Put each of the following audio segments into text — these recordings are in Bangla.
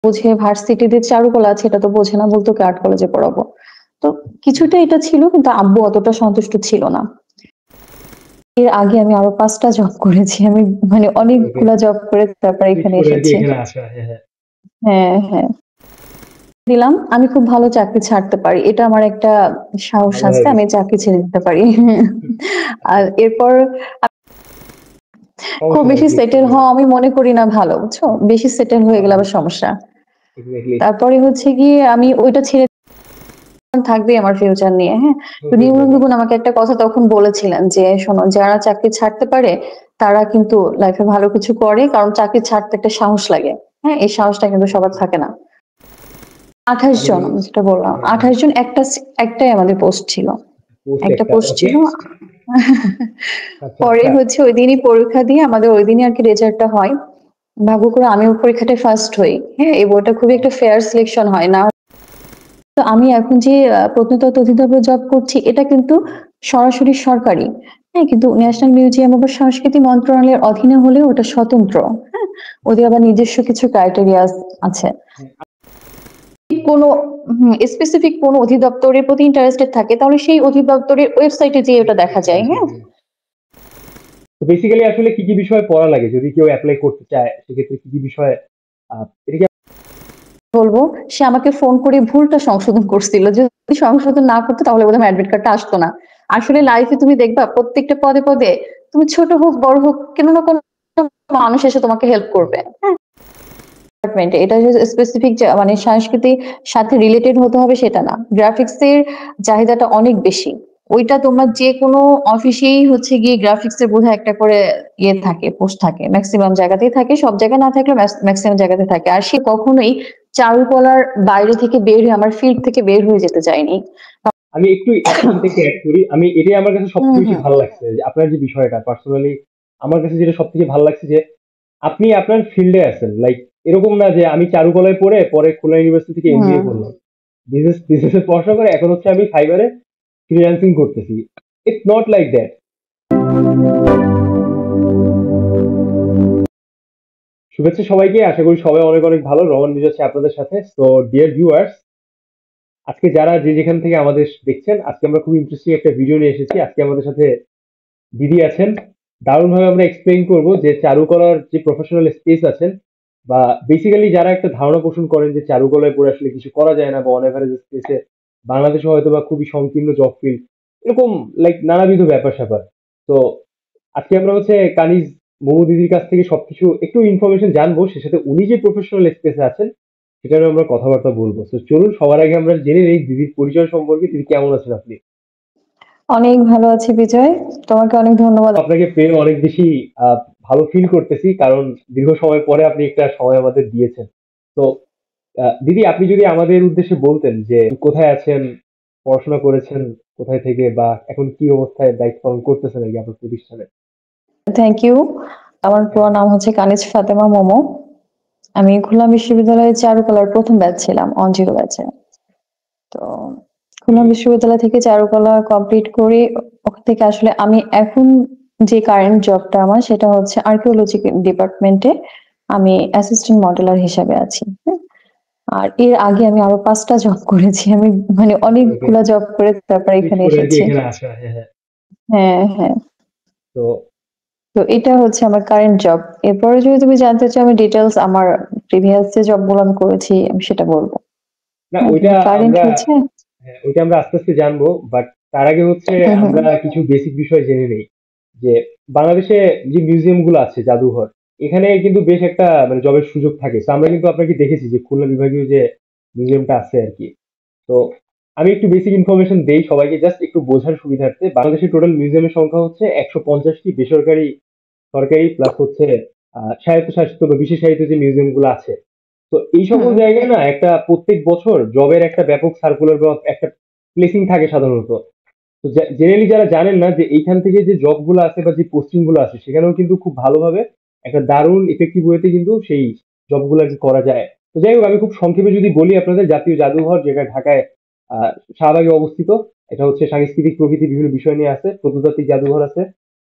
বোঝে ভার্সিটিতে চারুকলা আছে এটা তো বোঝে না, বলতো কি আর্ট কলেজে পড়াবো। তো কিছুটা এটা ছিল কিন্তু আব্বু অতটা সন্তুষ্ট ছিল না। এর আগে আমি আরো ৫ টা জব করেছি। আমি মানে ওকে, ওকে। অনেকগুলা জব করে তারপরে সুইচ এখানে করে আরকি এসেছি। এখানে আসা। হ্যাঁ, হ্যাঁ। হ্যাঁ, হ্যাঁ। দিলাম আমি খুব ভালো চাকরি ছাড়তে পারি। এটা আমার একটা সাহস ভালো আছে। হ্যাবিট। আমি চাকরি ছেড়ে দিতে পারি। আচ্ছা, আর এরপর খুব সমস্যা নাই বেশি প্লিজ সেটেল কন্টিনিউ। হওয়া আমি মনে করি না ভালো, বুঝছো? বেশি সেটেল হয়ে গেলে আবার সমস্যা। এক্সাক্টলি। তারপরে হচ্ছে গিয়ে আমি ওইটা ছেড়ে থাকবেই আমার ফিউচার নিয়ে, হ্যাঁ? তো স্বাভাবিক ব্যাপার। নিউরন আমাকে একটা কথা তখন বলেছিলেন যে, "শোনো যারা চাকরি ছাড়তে পারে তারা কিন্তু লাইফে ভালো কিছু করে। কারণ চাকরি ছাড়তে একটা সাহস লাগে। হ্যাঁ? এই সাহসটা কিন্তু সবার থাকে না।" ২৮ আমি জন যদি আমি যেটা বললাম। হ্যাঁ, হ্যাঁ। ২৮ জন একটাই আমাদের পোস্ট ছিল। পোস্ট একটা একটা। পোস্ট ওকে। ছিল। আচ্ছা, পরে আচ্ছা। হচ্ছে ঐদিনই পরীক্ষা দিয়ে আমাদের ঐদিনই আরকি রেজাল্টটা হয়। ভাগ্য করে আমিও পরীক্ষাটায় ফার্স্ট হই। হ্যাঁ? এবং ওটা খুবই ওয়াও! একটা ফেয়ার সিলেকশন হয়। না তো আমি এখন যে প্রত্নতত্ত্ব অধিদপ্তরে জব করছি এটা কিন্তু সরাসরি সরকারি। হ্যাঁ? কিন্তু ন্যাশনাল মিউজিয়াম আবার সংস্কৃতি মন্ত্রণালয়ের অধীনে হলেও ওটা স্বতন্ত্র। হ্যাঁ? ওদের আবার নিজস্ব কিছু ক্রাইটেরিয়াস আছে। হ্যাঁ, কোনো স্পেসিফিক কোনো অধিদপ্তরের প্রতি ইন্টারেস্টেড থাকে তাহলে সেই অধিদপ্তরের ওয়েবসাইটে যেয়ে ওটা দেখা যায়। হ্যাঁ? তো বেসিক্যালি আসলে কি, কি বিষয় পড়া লাগে? যদি কেউ এপ্লাই করতে চায় সেক্ষেত্রে কি, কি বিষয় এটা কি বলব সে আমাকে ফোন করে ভুলটা সংশোধন করছিল। যদি সংশোধন না করত তাহলে বোধহয় আমার অ্যাডমিট কার্ডটা আসতো না। আসলে লাইফে তুমি দেখবা প্রত্যেকটা পদে, পদে তুমি ছোট হোক, বড় হোক কোন না কোন মানুষ এসে তোমাকে হেল্প করবে। হ্যাঁ? ডিপার্টমেন্টে এটা যে স্পেসিফিক মানে সংস্কৃতির সাথে রিলেটেড হতে হবে সেটা না। গ্রাফিক্স এর চাহিদাটা অনেক বেশি। ওইটা তোমার যেকোনো অফিসেই হচ্ছে গিয়ে গ্রাফিক্স এর বোধহয় একটা করে ইয়ে থাকে, পোস্ট থাকে। মেক্সিমাম জায়গাতেই থাকে। সব জায়গায় না থাকলেও মেক্সিমাম জায়গাতে থাকে। আর সে কখনোই চারুকলার বাইরে থেকে বের হয়ে আমার ফিল্ড থেকে বের হয়ে যেতে চায়নি। আমি একটু আপনার সাথে একটু এড করি। এটাই আমার কাছে হুম, সবথেকে বেশি হুম। ভালো লাগছে যে আপনার যে বিষয়টা পার্সোনালি আমার কাছে যেটা সবথেকে ভালো লাগছে যে আপনি আপনার ফিল্ডে আছেন। লাইক এরকম না যে আমি চারুকলায় পড়ে পরে খুলনা ইউনিভার্সিটি থেকে হুম। এমবিএ করলাম। বিজনেস এ পড়াশোনা করে এখন হচ্ছে আমি ফাইবারে ফ্রিল্যান্সিং করতেছি। It's not like that. শুভেচ্ছা সবাইকে। আশা করি সবাই অনেক, অনেক ভালো। রহমান মিজ আছে আপনাদের সাথে। সো ডিয়ার ভিউয়ার্স, আজকে যারা যে যেখান থেকে আমাদের দেখছেন, আজকে আমরা খুব ইন্টারেস্টিং একটা ভিডিও নিয়ে এসেছি। আজকে আমাদের সাথে দিদি আছেন। দারুণভাবে আমরা এক্সপ্লেইন করব যে চারুকলার যে প্রফেশনাল স্পেস আছেন বা বেসিক্যালি যারা একটা ধারণা পোষণ করেন যে চারুকলায় পড়ে আসলে কিছু করা যায় না বা অন এভারেজ স্পেসে বাংলাদেশে হয়তো বা খুবই সংকীর্ণ জব ফিল্ড, এরকম লাইক নানাবিধ ব্যাপার স্যাপার। তো আজকে আমরা হচ্ছে কানিজ মমু দিদির কাছ থেকে সবকিছু একটু ইনফরমেশন জানবো, সে সাথে উনি যে প্রফেশনাল স্পেসে আছেন সেটারও আমরা কথাবার্তা বলবো। তো চলুন সবার আগে আমরা জেনে নেই দিদির পরিচয় সম্পর্কে। দিদি কেমন আছেন আপনি? অনেক ভালো আছি বিজয়। তোমাকে অনেক ধন্যবাদ। আপনাকে পেয়ে অনেক বেশি আহ, ভালো ফিল করতেছি, কারণ দীর্ঘ সময় পরে আপনি একটা সময় আমাদের দিয়েছেন। তো দিদি আপনি যদি আমাদের উদ্দেশ্যে বলতেন যে কোথায় আছেন, পড়াশোনা করেছেন কোথায় থেকে, বা এখন কি অবস্থায় দায়িত্ব পালন করতেছেন আর কি আপনার প্রতিষ্ঠানে। Thank you. আমার পুরো নাম হচ্ছে কানিজ ফাতেমা মোমো। আমি খুলনা বিশ্ববিদ্যালয়ে চারুকলার ১ম ব্যাচ ছিলাম, অন-জিরো ব্যাচে। তো খুলনা বিশ্ববিদ্যালয় থেকে চারুকলা কমপ্লিট করে ওখান থেকে আসলে আমি এখন যে কারেন্ট জবটা আমার সেটা হচ্ছে আর্কিওলজি ডিপার্টমেন্টে আমি অ্যাসিস্ট্যান্ট মডেলার হিসাবে আছি। হ্যাঁ? আর এর আগে আমি আরো ৫ টা জব করেছি। আমি মানে ওকে। অনেকগুলা জব করে তারপরে সুইচ এখানে করে আর কি এসেছি। এখানে আসা। হ্যাঁ, হ্যাঁ। হ্যাঁ, হ্যাঁ। তো তো এটা হচ্ছে আমার কারেন্ট জব। এরপরে যদি তুমি জানতে চাও আমি ডিটেইলস আমার প্রিভিয়াস যে জবগুলো আমি করেছি আমি সেটা বলব। না হ্যাঁ, ওইটা কিন্তু কারেন্ট আমরা হচ্ছে হ্যাঁ, ওইটা আমরা আস্তে আস্তে জানবো। বাট তার আগে হচ্ছে হুম, হুম। আমরা কিছু বেসিক বিষয় জেনে নেই যে বাংলাদেশে যে মিউজিয়াম গুলো আছে, জাদুঘর, এখানে কিন্তু বেশ একটা মানে জবের সুযোগ থাকে। তো আমরা কিন্তু আপনাকে দেখেছি যে খুলনা বিভাগীয় যে মিউজিয়ামটা আছে আর কি। তো আমি একটু বেসিক ইনফরমেশন দেই সবাইকে জাস্ট একটু বোঝার সুবিধার্থে। বাংলাদেশের টোটাল মিউজিয়ামের সংখ্যা হচ্ছে ১৫০টি, বেসরকারি, সরকারি প্লাস হচ্ছে স্বায়ত্তশাসিত বা বিশেষায়িত যে মিউজিয়াম গুলো আছে। তো এই সকল হুম, জায়গায় না একটা প্রত্যেক বছর জবের একটা ব্যাপক সার্কুলার বা একটা প্লেসিং থাকে সাধারণত। তো জেনারেলি যারা জানেন না যে এইখান থেকে যে জব গুলো আছে বা যে পোস্টিং গুলো আছে সেখানেও কিন্তু খুব ভালোভাবে একটা দারুণ ইফেক্টিভ ওয়েতে কিন্তু সেই জব গুলো আর কি করা যায়। তো যাই হোক আমি খুব সংক্ষেপে যদি বলি আপনাদের, জাতীয় জাদুঘর যেটা ঢাকায় শাহবাগে অবস্থিত। এটা হচ্ছে সাংস্কৃতিক প্রকৃতি বিভিন্ন বিষয় নিয়ে আছে। প্রত্নতাত্ত্বিক জাদুঘর আছে,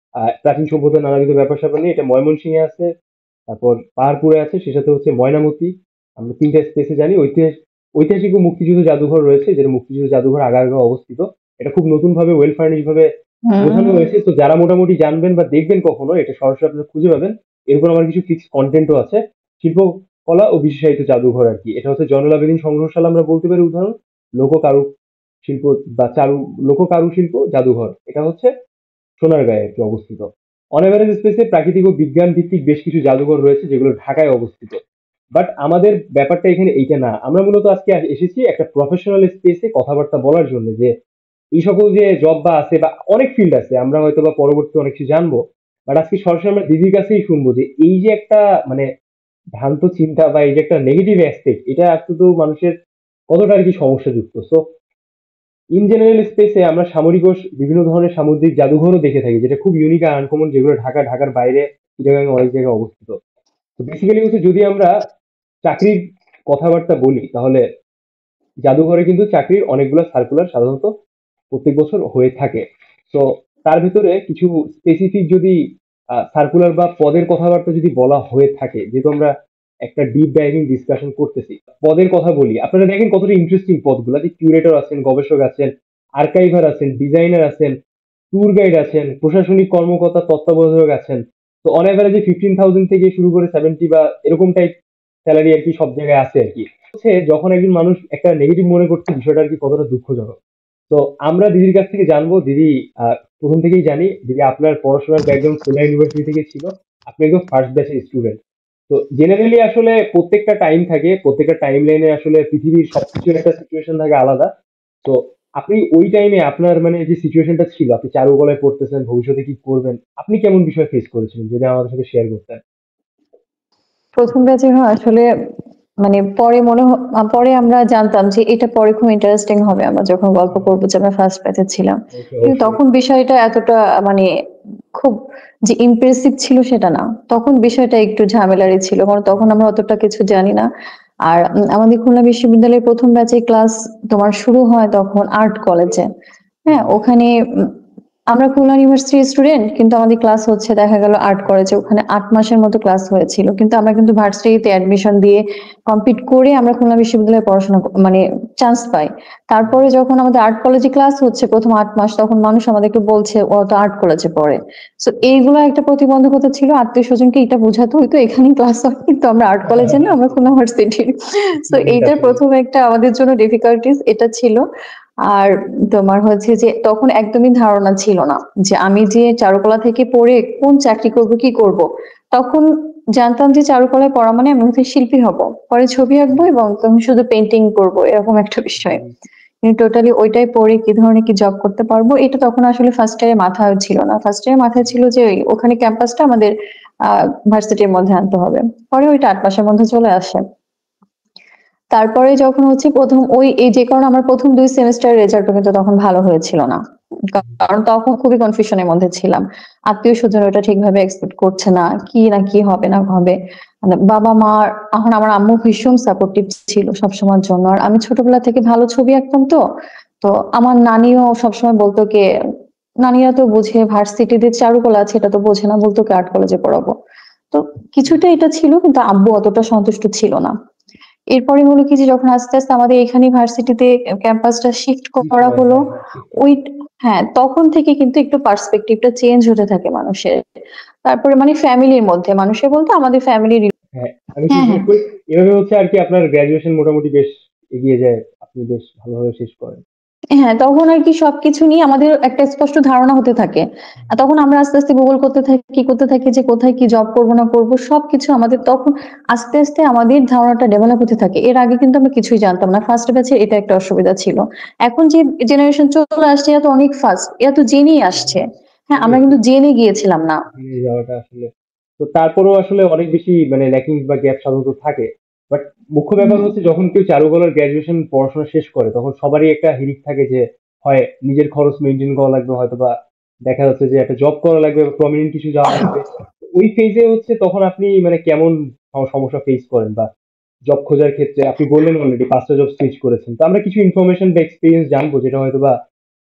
প্রাচীন সভ্যতার নানাবিধ ব্যাপার স্যাপার নিয়ে। এটা ময়মনসিংহে আছে, তারপর পাহাড়পুরে আছে, সে সাথে হচ্ছে ময়নামতি, আমরা ৩টা স্পেসে জানি। ঐতিহাসিক ও মুক্তিযুদ্ধ জাদুঘর রয়েছে, যেটা মুক্তিযুদ্ধ জাদুঘর আগারগাঁও অবস্থিত। এটা খুব নতুনভাবে ওয়েল ফার্নিশড ভাবে গোছানো হয়েছে। তো যারা মোটামুটি জানবেন বা দেখবেন কখনো, এটা সরাসরি আপনারা খুঁজে পাবেন। এরপর আমার কিছু ফিক্সড কনটেন্টও আছে। শিল্পকলা ও বিশেষায়িত জাদুঘর আরকি। এটা হচ্ছে জয়নুল আবেদীন সংগ্রহশালা আমরা বলতে পারি উদাহরণ। লোক কারু শিল্প বা লোক কারুশিল্প জাদুঘর। এটা হচ্ছে সোনারগাঁয়ে আরকি অবস্থিত। অন এভারেজ স্পেসে প্রাকৃতিক ও বিজ্ঞান ভিত্তিক বেশ কিছু জাদুঘর রয়েছে, যেগুলো ঢাকায় অবস্থিত। বাট আমাদের ব্যাপারটা এখানে এইটা না। আমরা মূলত আজকে এসেছি একটা প্রফেশনাল স্পেসে কথাবার্তা বলার জন্য, যে এই সকল যে জব বা আছে বা অনেক ফিল্ড আছে, আমরা হয়তো বা পরবর্তীতে অনেক কিছু জানবো। বাট আজকে সরাসরি আমরা দিদির কাছেই শুনবো যে এই যে একটা মানে ভ্রান্ত চিন্তা বা এই যে একটা নেগেটিভ অ্যাসপেক্ট, এটা তো মানুষের কতটা আর কি সমস্যাযুক্ত। সো ইন জেনারেল স্পেসে আমরা সামরিক ও বিভিন্ন ধরনের সামুদ্রিক জাদুঘরও দেখে থাকি, যেটা খুব ইউনিক আর আনকমন, যেগুলো ঢাকার বাইরে চিটাগাং অনেক জায়গায় অবস্থিত। তো বেসিক্যালি হচ্ছে যদি আমরা চাকরির কথাবার্তা বলি, তাহলে জাদুঘরে কিন্তু চাকরির অনেকগুলো সার্কুলার সাধারণত প্রত্যেক বছর হয়ে থাকে। তো তার ভিতরে কিছু স্পেসিফিক যদি সার্কুলার বা পদের কথাবার্তা যদি বলা হয়ে থাকে, যেহেতু আমরা একটা ডিপ ডাইভিং ডিসকাশন করতেছি, পদের কথা বলি। আপনারা দেখেন কতটা ইন্টারেস্টিং পদগুলা, যে কিউরেটর আছেন, গবেষক আছেন, আর্কাইভার আছেন, ডিজাইনার আছেন, ট্যুর গাইড আছেন, প্রশাসনিক কর্মকর্তা, তত্ত্বাবধায়ক আছেন। তো অন এভারেজে 15,000 থেকে শুরু করে 70 বা এরকম টাইপ স্যালারি আর কি সব জায়গায় আছে আর কি। হচ্ছে যখন একজন মানুষ একটা নেগেটিভ মনে করছে, বিষয়টা আর কি কতটা দুঃখজনক। তো আমরা দিদির কাছ থেকে জানবো। দিদি, প্রথম থেকেই জানি দিদি আপনার পড়াশোনার ব্যাকগ্রাউন্ড খুলনা ইউনিভার্সিটি থেকে ছিল। আপনি একদম ফার্স্ট ব্যাচের স্টুডেন্ট। তো জেনারেলি আসলে প্রত্যেকটা টাইম থাকে, প্রত্যেকটা টাইম লাইনে আসলে পৃথিবীর সবকিছুর একটা সিচুয়েশন থাকে আলাদা। তো আপনি ওই টাইমে আপনার মানে যে সিচুয়েশনটা ছিল, আপনি চারুকলায় পড়তেছেন, ভবিষ্যতে কি করবেন, আপনি কেমন বিষয় ফেস করেছিলেন, যদি আমাদের সাথে শেয়ার করতেন। প্রথম ব্যাচে হয় আসলে মানে পরে আমরা জানতাম যে এটা পরে খুব ইন্টারেস্টিং হবে আমরা যখন গল্প করবো যে আমরা ফার্স্ট ব্যাচে ছিলাম, অবশ্যই, কিন্তু অবশ্যই। তখন বিষয়টা এতটা মানে খুব যে ইমপ্রেসিভ ছিল সেটা না, তখন বিষয়টা একটু ঝামেলারই ছিল, কারণ তখন আমরা অতটা কিছু জানি না। আর আমাদের খুলনা বিশ্ববিদ্যালয়ের প্রথম ব্যাচে ক্লাস তোমার শুরু হয় তখন আর্ট কলেজে। হ্যাঁ, ওখানে আমরা খুলনা ইউনিভার্সিটির স্টুডেন্ট, কিন্তু আমাদের ক্লাস হচ্ছে দেখা গেল আর্ট কলেজে, ওখানে 8 মাসের মতো ক্লাস হয়েছিল, কিন্তু আমরা কিন্তু ভার্সিটিতে অ্যাডমিশন দিয়ে কমপ্লিট করে আমরা খুলনা বিশ্ববিদ্যালয়ে পড়াশোনা মানে চান্স পাই। তারপরে যখন আমাদের আর্ট কলেজে ক্লাস হচ্ছে প্রথম 8 মাস, তখন মানুষ আমাদেরকে বলছে ও তো আর্ট কলেজে পড়ে। তো এইগুলো একটা প্রতিবন্ধকতা ছিল, আত্মীয় স্বজনকে এটা বোঝাতে হইতো এখানেই ক্লাস হয়, কিন্তু আমরা আর্ট কলেজে না, আমরা খুলনা ভার্সিটির। তো স্টুডেন্ট এইটার আসলে। প্রথম একটা আমাদের জন্য ডিফিকাল্টিস এটা ছিল। আর তোমার হচ্ছে যে তখন একদমই ধারণা ছিল না যে আমি যে চারুকলা থেকে পড়ে কোন চাকরি করব কি করব। তখন জানতাম যে চারুকলায় পড়া মানে আমি হচ্ছে শিল্পী হব, পরে ছবি আঁকবো এবং তখন শুধু পেন্টিং করব, এরকম একটা বিষয়। কিন্তু টোটালি ওইটাই পড়ে কি ধরনের কি জব করতে পারবো এটা তখন আসলে ফার্স্ট ইয়ারে মাথায় ছিল না। ফার্স্ট ইয়ারে মাথায় ছিল যে ওখানে ক্যাম্পাসটা আমাদের ভার্সিটির মধ্যে আনতে হবে, পরে ওইটা 8 মাসের মধ্যে চলে আসে। তারপরে যখন হচ্ছে প্রথম ওই এই যে কারণে আমার প্রথম 2 সেমিস্টারের রেজাল্টও কিন্তু তখন ভালো হয়েছিল না, কারণ তখন খুবই কনফিউশনের মধ্যে ছিলাম। আত্মীয় স্বজন ওটা ঠিকভাবে এক্সপেক্ট করছে না, কি হবে না হবে। মানে বাবা মা, এখন আমার আম্মু ভীষণ সাপোর্টিভ ছিল সবসময়ের জন্য, আর আমি ছোটবেলা থেকে ভালো ছবি আঁকতাম। তো তো আমার নানিও সবসময় বলতো কে, নানিরা তো বুঝে ভার্সিটিতে চারুকলা আছে এটা তো বোঝে না, বলতো কে আর্ট কলেজে পড়াবো। তো কিছুটা এটা ছিল, কিন্তু আব্বু অতটা সন্তুষ্ট ছিল না। এরপরে হলো কি যে যখন আস্তে আস্তে আমাদের এখানে ভার্সিটিতে ক্যাম্পাসটা শিফট করা হলো, হ্যাঁ, ওই হ্যাঁ তখন থেকে কিন্তু একটু পার্সপেক্টিভটা চেঞ্জ হতে থাকে মানুষের। তারপরে মানে ফ্যামিলির মধ্যে, মানুষের বলতে আমাদের ফ্যামিলির। হ্যাঁ, আমি একটু হ্যাঁ, হ্যাঁ। জিজ্ঞেস করি, এভাবে হচ্ছে আর কি আপনার গ্রাজুয়েশন মোটামুটি বেশ এগিয়ে যায়, আপনি বেশ ভালোভাবে শেষ করেন। হ্যাঁ, তখন আর কি সবকিছু নিয়ে আমাদের একটা স্পষ্ট ধারণা হতে থাকে। আর তখন আমরা আস্তে আস্তে গুগল করতে থাকি যে কোথায় কি জব করব না করব, সবকিছু আমাদের তখন আস্তে আস্তে আমাদের ধারণাটা ডেভেলপ হতে থাকে। এর আগে কিন্তু আমরা কিছুই জানতাম না, ফার্স্ট ব্যাচে এটা একটা অসুবিধা ছিল। এখন যে জেনারেশন চলে আসছে এরা তো অনেক ফাস্ট, এরা তো জেনেই আসছে। হ্যাঁ, আমরা কিন্তু জেনে গিয়েছিলাম না। এগিয়ে যাওয়াটা আসলে, তো তারপরেও আসলে অনেক বেশি মানে ল্যাকিং বা গ্যাপ সাধারণত থাকে। বাট মুখ্য ব্যাপার হুম। হচ্ছে যখন কেউ চারুকলার গ্রাজুয়েশন পড়াশোনা শেষ করে, তখন সবারই একটা হিড়িক থাকে যে হয় নিজের খরচ মেনটেন করা লাগবে, হয়তো বা দেখা যাচ্ছে যে একটা জব করা লাগবে, প্রমিনেন্ট কিছু যাওয়া লাগবে। ওই ফেজে হচ্ছে তখন আপনি মানে কেমন সমস্যা ফেস করেন, বা জব খোঁজার ক্ষেত্রে আপনি বললেন অলরেডি 5টা জব সুইচ করেছেন। তো আমরা কিছু ইনফরমেশন বা এক্সপেরিয়েন্স জানবো, যেটা হয়তো বা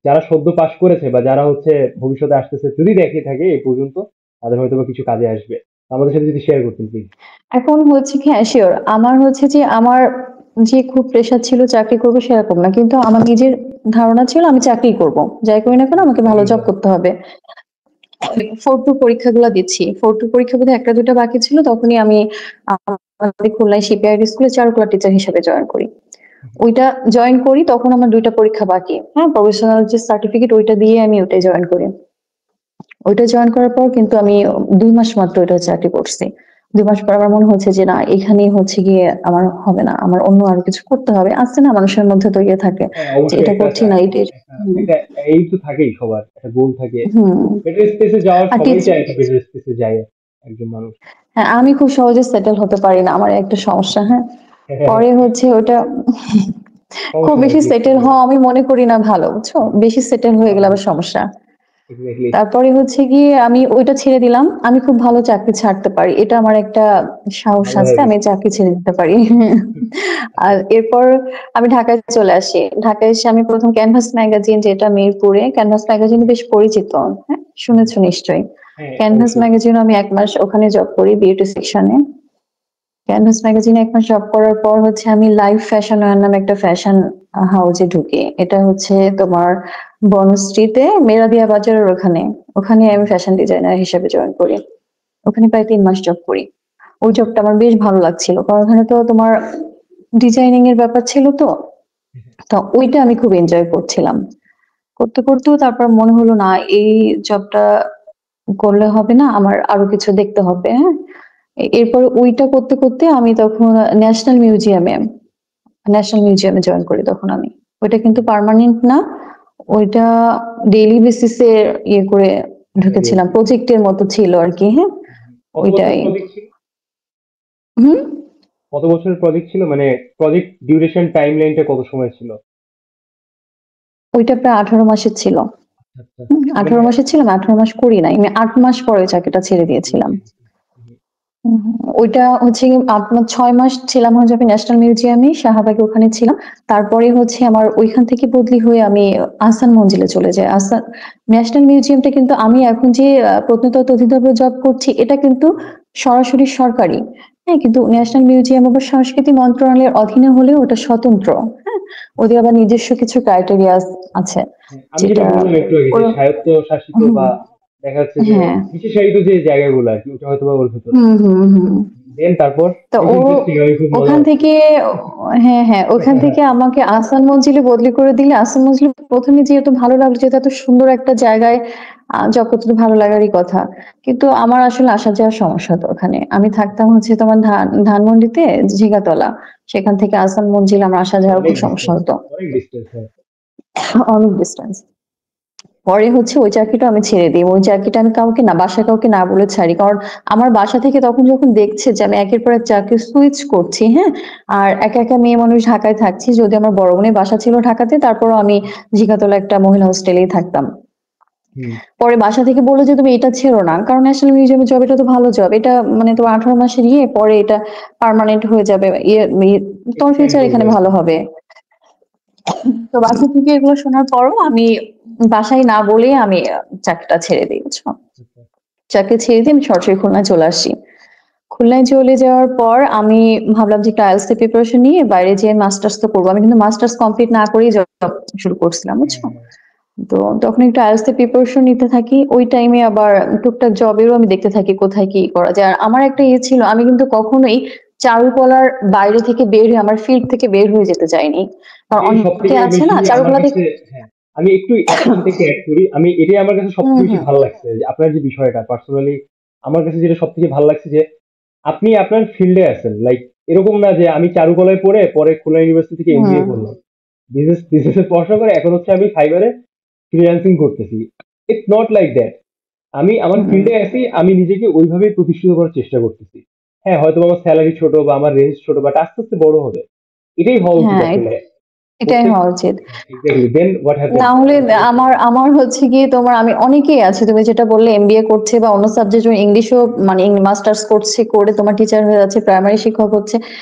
যারা সদ্য পাস করেছে বা যারা হচ্ছে ভবিষ্যতে আসতেছে যদি দেখে থাকে এই পর্যন্ত, তাদের হয়তো বা কিছু কাজে আসবে। আমাদের সাথে যদি শেয়ার করতেন প্লিজ। এখন হচ্ছে কি, হ্যাঁ শিওর, আমার হচ্ছে যে আমার যে খুব প্রেশার ছিল চাকরি করবো সেরকম না, কিন্তু আমার নিজের ধারণা ছিল আমি চাকরি করব, যাই করি না কেন আমাকে ভালো জব করতে হবে। 4-2 পরীক্ষাগুলো দিচ্ছি, 4-2 পরীক্ষা বোধহয় একটা দুইটা বাকি ছিল, তখনই আমি আমাদের খুলনায় শিপইয়ার্ড স্কুলে চারুকলা টিচার হিসেবে জয়েন করি। ওইটা জয়েন করি তখন আমার দুইটা পরীক্ষা বাকি, হ্যাঁ প্রফেশনাল যে সার্টিফিকেট ওইটা দিয়ে আমি ওইটাই জয়েন করি। ওইটা জয়েন করার পর কিন্তু আমি 2 মাস মাত্র ওইটা চাকরি করছি। 2 মাস পর আমার মনে হচ্ছে যে না, এখানেই হচ্ছে গিয়ে আমার হবে না, আমার অন্য আরো কিছু করতে হবে। আছে না মানুষের মধ্যে তো ইয়ে থাকে হ্যাঁ, যে অবশ্যই এটা একটা করছি না এটা। হুম। একটা এইম তো থাকেই, সবার একটা গোল থাকে। হুম। বেটার স্পেসে যাওয়ার আর সবাই চায় একটা বেটার স্পেসে যায় একজন মানুষ। হ্যাঁ, আমি খুব সহজে সেটেল হতে পারি না, আমার একটা সমস্যা। হ্যাঁ, পরে হচ্ছে ওটা খুব সমস্যা নাই, বেশি প্লিজ সেটেল বলুন। হওয়া আমি মনে করি না ভালো, বুঝছো? বেশি সেটেল হয়ে গেলে আবার সমস্যা। এক্স্যাক্টলি। তারপরে হচ্ছে গিয়ে আমি ওইটা ছেড়ে দিলাম। আমি খুব ভালো চাকরি ছাড়তে পারি, এটা আমার একটা সাহস ভালো আছে, হ্যাবিট। আমি চাকরি ছেড়ে দিতে পারি। আর এরপর আমি ঢাকায় চলে আসি। ঢাকায় এসে আমি প্রথম ক্যানভাস ম্যাগাজিন, যেটা মিরপুরে, ক্যানভাস ম্যাগাজিন বেশ পরিচিত, হ্যাঁ শুনেছো নিশ্চয়ই। হ্যাঁ, ক্যানভাস অবশ্যই। ম্যাগাজিন আমি 1 মাস ওখানে জব করি বিউটি সেকশনে। ক্যানভাস ম্যাগাজিনে 1 মাস জব করার পর হচ্ছে আমি লাইভ ফ্যাশন ওয়্যার নামে একটা ফ্যাশন হাউসে ঢুকি। এটা হচ্ছে তোমার বনশ্রীতে মেরাদিয়া বাজারের ওখানে। ওখানে আমি ফ্যাশন ডিজাইনার হিসেবে জয়েন করি। ওখানে প্রায় 3 মাস জব করি। ওই জবটা আমার বেশ ভালো লাগছিল, কারণ ওখানে তো তোমার ডিজাইনিং এর ব্যাপার ছিল তো। তো ওইটা আমি খুব এনজয় করছিলাম। করতে করতেও তারপর মনে হলো না এই জবটা করলে হবে না, আমার আরো কিছু দেখতে হবে। হ্যাঁ, এরপর ওইটা করতে করতে আমি তখন ন্যাশনাল মিউজিয়ামে জয়েন করি তখন আমি। ওইটা কিন্তু পার্মানেন্ট না, ওইটা ডেইলি বেসিসে ইয়ে করে স্যালারি আর ঢুকেছিলাম, কি। প্রজেক্টের মতো ছিল আর কি। হ্যাঁ, কত ওইটাই। বছরের প্রজেক্ট ছিল? হুম। কত বছরের প্রজেক্ট ছিল, মানে প্রজেক্ট ডিউরেশন টাইম লাইনটা কত সময় ছিল? ওইটা প্রায় 18 মাসের ছিল। আচ্ছা। 18 মানে মাসের ছিল, আমি 18 মাস করি নাই, আমি 8 মাস পরে ওই চাকরিটা ছেড়ে দিয়েছিলাম। হুম, ওইটা হচ্ছে গিয়ে আপনার 6 মাস ছিলাম হচ্ছে আমি ন্যাশনাল মিউজিয়ামে শাহবাগে, ওখানে ছিলাম। তারপরে হচ্ছে আমার ওইখান থেকে বদলি হয়ে আমি আহসান মঞ্জিলে চলে যাই। আহসান ন্যাশনাল মিউজিয়ামটা কিন্তু আমি এখন যে প্রত্নতত্ত্ব অধিদপ্তরে জব করছি এটা কিন্তু সরাসরি সরকারি। হ্যাঁ, কিন্তু ন্যাশনাল মিউজিয়াম আবার সংস্কৃতি মন্ত্রণালয়ের অধীনে হলেও ওটা স্বতন্ত্র। হ্যাঁ, ওদের আবার নিজস্ব কিছু ক্রাইটেরিয়া আছে, হ্যাঁ, আমি যেটা যেটা বললাম একটু আগে যে ওরা। স্বায়ত্ত শাসিত হুম। বা দেখা যাচ্ছে যে হ্যাঁ। বিশেষায়িত যে জায়গাগুলো আর কি, ওটা হয়তো বা ওর ভিতরে। হুম হুম হুম। দেন তারপর তো বেশ ও ইন্টারেস্টিং, আমি খুব মজা ওখান পাচ্ছি। থেকে, হ্যাঁ হ্যাঁ, ওখান থেকে আমাকে আহসান মঞ্জিলে বদলি করে দিলে। আহসান মঞ্জিলে প্রথমে যেহেতু ভালো লাগলো, যেহেতু এত সুন্দর একটা জায়গায় জব করতে তো ভালো লাগারই কথা, কিন্তু আমার আসলে আসা যাওয়ার সমস্যা হতো। ওখানে আমি থাকতাম হচ্ছে তোমার ধানমন্ডিতে, ঝিগাতলা, সেখান থেকে আহসান মঞ্জিল আমার আসা যাওয়ার অনেক খুব সমস্যা ডিস্টেন্স, হতো। অনেক ডিস্টেন্স। হ্যাঁ। অনেক ডিস্টেন্স। পরে হচ্ছে ওই চাকরিটা আমি ছেড়ে দিই। ওই চাকরিটা আমি কাউকে না, বাসায় কাউকে না বলে ছাড়ি। কারণ আমার বাসা থেকে তখন যখন দেখছে যে আমি একের পর এক চাকরি সুইচ করছি, হ্যাঁ? আর একা, একা মেয়ে মানুষ ঢাকায় থাকছি। যদিও আমার বড় বোনের বাসা ছিল ঢাকাতে, তারপরও আমি ঝিগাতলা একটা মহিলা হোস্টেলেই থাকতাম। হুম। পরে বাসা থেকে বলল যে তুমি এটা ছেড়ো না। কারণ ন্যাশনাল মিউজিয়ামের জব, এটা তো ভালো জব। এটা মানে তোমার 18 মাসের ইয়ে, পরে এটা পার্মানেন্ট হয়ে যাবে। তোমার এক্সটেন্ড ফিউচার করবে এখানে আর ভালো কি। হবে। তো বাসা থেকে এগুলো শোনার পরও আমি বাসায় না বলেই আমি চাকরিটা ছেড়ে দিই, বুঝছো? আচ্ছা। চাকরি ছেড়ে দিয়ে আমি সরাসরি খুলনায় চলে আসি। খুলনায় চলে যাওয়ার পর আমি ভাবলাম যে একটা IELTS এর প্রিপারেশন নিয়ে বাইরে যেয়ে মাস্টার্স তো করবো। আমি কিন্তু মাস্টার্স কমপ্লিট না করেই জব শুরু করছিলাম, বুঝছো? হ্যাঁ, তো তখন একটু IELTS এর প্রিপারেশন নিতে থাকি। ওই টাইমে আবার টুকটাক জবেরও আমি দেখতে থাকি কোথায় কি করা যায়। আর আমার একটা ইয়ে ছিল, আমি কিন্তু কখনোই চারুকলার বাইরে থেকে বের হয়ে, আমার ফিল্ড থেকে বের হয়ে যেতে চাইনি। কারণ এটাই সব অনেকে থেকে আছে বেশি না আমার চারুকলা থেকে। কাছে। হ্যাঁ, আমি একটু এখানটা একটু অ্যাড করি। আমি এটাই আমার কাছে হুম সবথেকে বেশি হুম ভালো লাগছে যে আপনার যে বিষয়টা পার্সোনালি আমার কাছে যেটা সবথেকে ভালো লাগছে যে আপনি আপনার ফিল্ডে আছেন। লাইক এরকম না যে আমি চারুকলায় পড়ে পরে খুলনা ইউনিভার্সিটি থেকে হুম। এমবিএ করলাম। বিজনেসে পড়াশোনা করে এখন হচ্ছে আমি ফাইবারে ফ্রিল্যান্সিং করতেছি। It's not like that. আমি আমার হুম। ফিল্ডে আছি, আমি নিজেকে ওইভাবেই প্রতিষ্ঠিত করার চেষ্টা করতেছি। হ্যাঁ, হয়তো আমার স্যালারি ছোট বা আমার রেঞ্জ ছোট, বাট আস্তে আস্তে বড় হবে। এটাই হওয়া উচিত হ্যাঁ, আসলে। এটাই প্রত্যেক। হওয়া উচিত। এক্স্যাক্টলি। Then what happened? না হলে আমার আমার হচ্ছে গিয়ে তোমার, আমি অনেকেই আছে তুমি যেটা বললে এমবিএ করছে বা অন্য সাবজেক্ট, ইংলিশও মানে মাস্টার্স করছে, করে তোমার টিচার হয়ে যাচ্ছে, প্রাইমারি শিক্ষক হচ্ছে,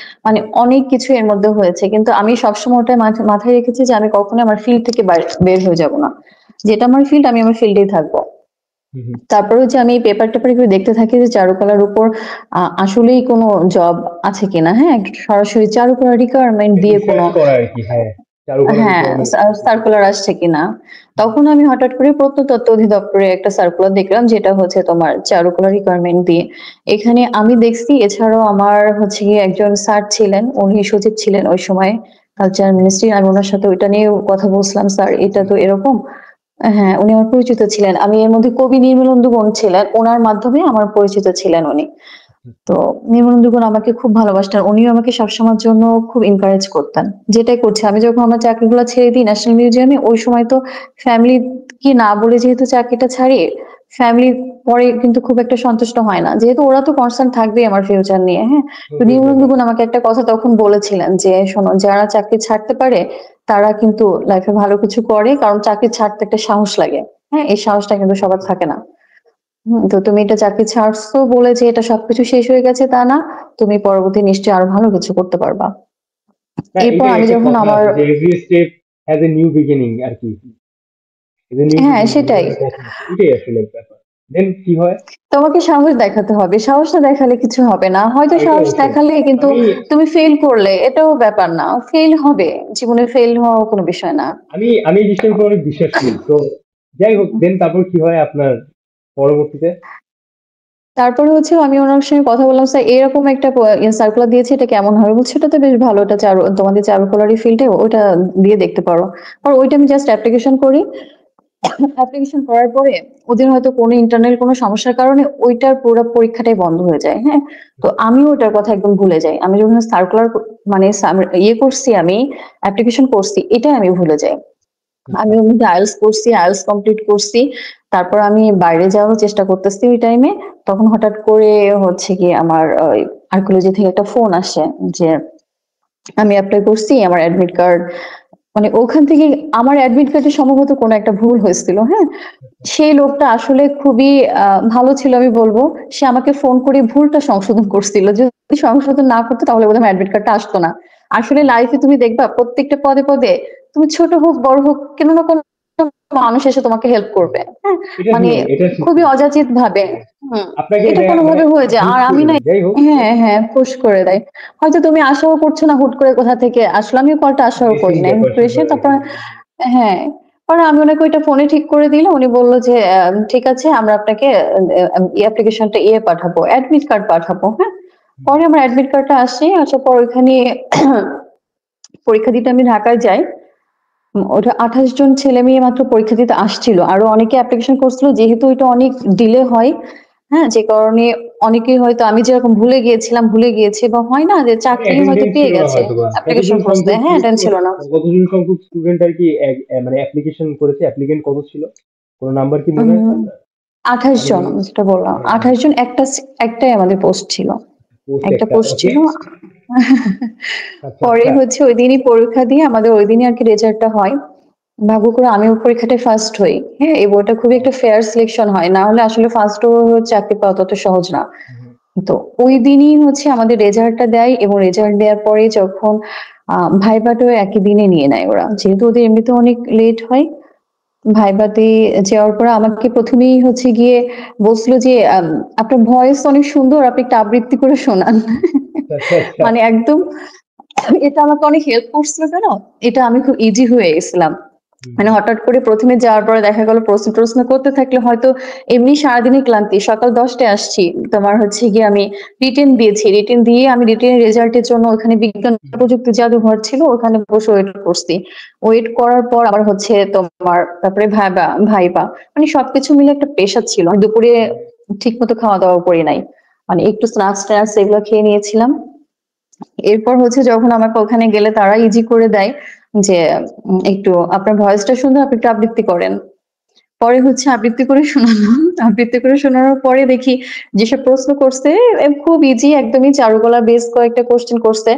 মানে অনেক কিছু এর মধ্যে হয়েছে। কিন্তু আমি সবসময় ওটা মাথায় রেখেছি যে আমি কখনো আমার ফিল্ড থেকে বের হয়ে যাব না। যেটা আমার ফিল্ড, আমি আমার ফিল্ডেই থাকবো। হুম, হুম। তারপরে হচ্ছে আমি পেপার টেপার এগুলো দেখতে থাকি যে চারুকলার উপর আসলেই কোনো জব আছে কিনা। হ্যাঁ, সরাসরি চারুকলার রিকোয়ারমেন্ট একটা দিয়ে কোনো রিসার্চ করা আরকি। হ্যাঁ, চারুকলার হ্যাঁ, রিকোয়ারমেন্ট সার্কুলার আসছে কিনা। তখন আমি হঠাৎ করে প্রত্নতত্ত্ব অধিদপ্তরে একটা সার্কুলার দেখলাম যেটা হচ্ছে তোমার চারুকলা রিকোয়ারমেন্ট দিয়ে। এখানে আমি দেখছি এছাড়াও আমার হচ্ছে গিয়ে একজন স্যার ছিলেন, উনি সচিব ছিলেন ওই সময় কালচার মিনিস্ট্রি। আমি ওনার সাথে ওইটা নিয়েও কথা বলছিলাম, স্যার এটা তো এরকম। হ্যাঁ, উনি আমার পরিচিত ছিলেন। আমি এর মধ্যে কবি নির্মলেন্দু গুণ ছিলেন, ওনার মাধ্যমে আমার পরিচিত ছিলেন উনি। তো নির্মলেন্দু গুণ আমাকে খুব ভালোবাসতেন। উনিও আমাকে সবসময়ের জন্য খুব এনকারেজ করতেন। যেটাই করছি আমি যখন আমার চাকরিগুলো ছেড়ে দিই ন্যাশনাল মিউজিয়ামে ওই সময় তো ফ্যামিলি কি না বলে যেহেতু চাকরিটা ছাড়ি, ফ্যামিলি পরে কিন্তু খুব একটা সন্তুষ্ট হয় না। যেহেতু ওরা তো কনসার্ন থাকবেই আমার ফিউচার নিয়ে, হ্যাঁ? তো স্বাভাবিক নির্মলেন্দু ব্যাপার। গুণ আমাকে একটা কথা তখন বলেছিলেন যে, "শোনো যারা চাকরি ছাড়তে পারে তারা কিন্তু লাইফে ভালো কিছু করে। কারণ চাকরি ছাড়তে একটা সাহস লাগে। হ্যাঁ? এই সাহসটা কিন্তু সবার থাকে না। তো তুমি এটা চাকরি ছাড়ছো বলে যে এটা সবকিছু শেষ হয়ে গেছে তা না। তুমি পরবর্তী নিশ্চয়ই আরো ভালো কিছু করতে পারবা।" না, এরপর এটাই আমি একটা যখন কথা আমার আছে যে every step has a new beginning আরকি। এই যে নিউ হ্যাঁ, বিগিনিং সেটাই। এর কথা আছে। এটাই আসলে ব্যাপার। দেন কি হয়? তোমাকে সাহস দেখাতে হবে। সাহস না দেখালে কিছু হবে না। হয়তো এটা সাহস অবশ্যই। দেখালে কিন্তু আমি তুমি ফেইল করলে এটাও ব্যাপার না। ফেইল হবে। জীবনে ফেইল হওয়াও কোনো বিষয় না। আমি এই জিনিসটার উপর অনেক বিশ্বাস করি। তো যাই হোক, দেন তারপর কি হয় আপনার পরবর্তীতে? তারপরে হচ্ছে আমি ওনার সঙ্গে কথা বললাম, "স্যার এরকম একটা সার্কুলার দিয়েছে এটা কেমন হবে?" বলছে, "এটা তো বেশ ভালো। এটা তোমাদের চারুকলারই ফিল্ডে ওইটা দিয়ে দেখতে পারো।" আর ওইটা আমি জাস্ট অ্যাপ্লিকেশন করি। অ্যাপ্লিকেশন করার পরে ওদের হয়তো কোনো ইন্টারনাল কোনো সমস্যার কারণে ওইটার পুরো পরীক্ষাটাই বন্ধ হয়ে যায়। হ্যাঁ? তো আমিও ওটার কথা একদম ভুলে যাই। আমি যখন সার্কুলার মানে ইয়ে করছি আমি অ্যাপ্লিকেশন করছি এটাই আমি ভুলে যাই। আমি আচ্ছা। ওর মধ্যে আইএলটিএস করছি, আইএলটিএস কমপ্লিট করছি। তারপর আমি বাইরে যাওয়ার চেষ্টা করতেছি ওই টাইমে। তখন হঠাৎ করে হচ্ছে গিয়ে আমার আর্কিওলজি থেকে একটা ফোন আসে যে আমি এপ্লাই করছি আমার অ্যাডমিট কার্ড মানে ওখান থেকে আমার অ্যাডমিট কার্ডে সম্ভবত কোনো একটা ভুল হয়েছিল, হ্যাঁ? সেই লোকটা আসলে খুবই ভালো ছিল আমি বলব। সে আমাকে ফোন করে ভুলটা সংশোধন করছিল। যদি সংশোধন না করতো তাহলে বোধহয় আমার অ্যাডমিট কার্ডটা আসতো না। আসলে লাইফে তুমি দেখবা প্রত্যেকটা পদে, পদে তুমি ছোট হোক, বড় হোক কেন না কোনো মানুষ এসে তোমাকে হেল্প করবে। হ্যাঁ? এটা মানে ঠিক, এটা খুবই সত্যি। অযাচিত ভাবে হুম, আপনাকে এটা মানে কোনোভাবে হয়ে যায়। হেল্প আর আমি করে না দেয়। যাই হোক, হ্যাঁ, হ্যাঁ, পুশ করে দেয়। হয়তো তুমি আশাও করছো না হুট করে কোথা থেকে আসলো। আমিও কলটা আশাও মেসিং করি নাই। হুট করে এসে ব্যাপার-স্যাপার তারপর আরকি। হ্যাঁ, পরে আমি ওনাকে ওইটা ফোনে ঠিক করে দিলাম। উনি বলল যে, ঠিক আছে আমরা আপনাকে অ্যাপ্লিকেশনটা পাঠাবো, অ্যাডমিট কার্ড পাঠাবো।" হ্যাঁ? পরে আমার অ্যাডমিট কার্ডটা আসে। আসার পর ওইখানে পরীক্ষা দিতে আমি ঢাকায় যাই। ওটা ২৮ জন ছেলে-মেয়ে মাত্র পরীক্ষা দিতে আসছিল। আরো অনেকে অ্যাপ্লিকেশন করছিল। যেহেতু এটা অনেক ডিলে হয়, হ্যাঁ? যে কারণে অনেকেই হয়তো আমি যেরকম ভুলে গিয়েছিলাম, ভুলে গিয়েছি বা হয় না যে মানে চাকরি হয়তো অ্যাটেনডেন্স পেয়ে ছিল না গেছে হয়তোবা। অ্যাপ্লিকেশন করতে। হ্যাঁ, অ্যাটেন্ড ছিল না। কতজন সংখ্যক স্টুডেন্ট আরকি মানে অ্যাপ্লিকেশন করেছে? অ্যাপ্লিকেন্ট কত ছিল? কোন নাম্বার কি মনে আছে উম আপনার? ২৮ জন আনুমানিক? যেটা বললাম। হ্যাঁ, হ্যাঁ। ২৮ জন একটাই আমাদের পোস্ট ছিল। পোস্ট একটা একটা। পোস্ট ওকে। ছিল। আচ্ছা, পরে আচ্ছা। হচ্ছে ঐদিনই পরীক্ষা দিয়ে আমাদের ঐদিনই আরকি রেজাল্টটা হয়। ভাগ্য করে আমি ওই পরীক্ষাটায় ফার্স্ট হই। হ্যাঁ? এই বইটা খুবই একটা ফেয়ার সিলেকশন হয়। না হলে আসলে ফার্স্ট হয়েও চাকরি পাওয়া তত সহজ না। হুম, তো ওইদিনই হচ্ছে আমাদের রেজাল্টটা দেয় এবং রেজাল্ট দেওয়ার পরে যখন ভাইভাটাও একই দিনে নিয়ে নেয় ওরা। যেহেতু ওদের এমনিতেও অনেক লেট হয়। ভাইভাতে যাওয়ার পরে আমাকে ১ম এই হচ্ছে গিয়ে বলছিল যে, "আপনার ভয়েস অনেক সুন্দর। আপনি একটু আবৃত্তি করে শোনান।" আচ্ছা, আচ্ছা। মানে একদম এটা আমাকে অনেক হেল্প করছিল জানো? এটা আমি খুব ইজি হয়ে গেছিলাম। হুম, মানে হুম। হঠাৎ করে ১ম এ যাওয়ার পরে দেখা গেল প্রশ্ন-টশ্ন করতে থাকলে হয়তো এমনি সারাদিনই ক্লান্তি। সকাল ১০ টায় আসছি। তোমার হচ্ছে গিয়ে আমি রিটেন দিয়েছি। রিটেন দিয়ে আমি রিটেনের রেজাল্টের জন্য ওখানে বিজ্ঞান প্রযুক্তি জাদুঘর ছিল ওখানে বসে ওয়েট করছি। ওয়েট করার পর আবার হচ্ছে তোমার তারপরে ভাইবা। মানে সবকিছু মিলে একটা প্রেশার ছিল। আমি দুপুরে ঠিকমতো খাওয়া-দাওয়া করি নাই। মানে একটু স্ন্যাকস-ট্যানাক্স এগুলো খেয়ে নিয়েছিলাম। এরপর হচ্ছে যখন আমাকে ওখানে গেলে তারা ইজি করে দেয় যে একটু আপনার ভয়েসটা সুন্দর আপনি একটু আবৃত্তি করেন। পরে হচ্ছে আবৃত্তি করে শোনালাম। আবৃত্তি করে শোনানোর পরে দেখি যেসব প্রশ্ন করছে খুব ইজি একদমই চারুকলা বেস কয়েকটা কোয়েশ্চেন করছে।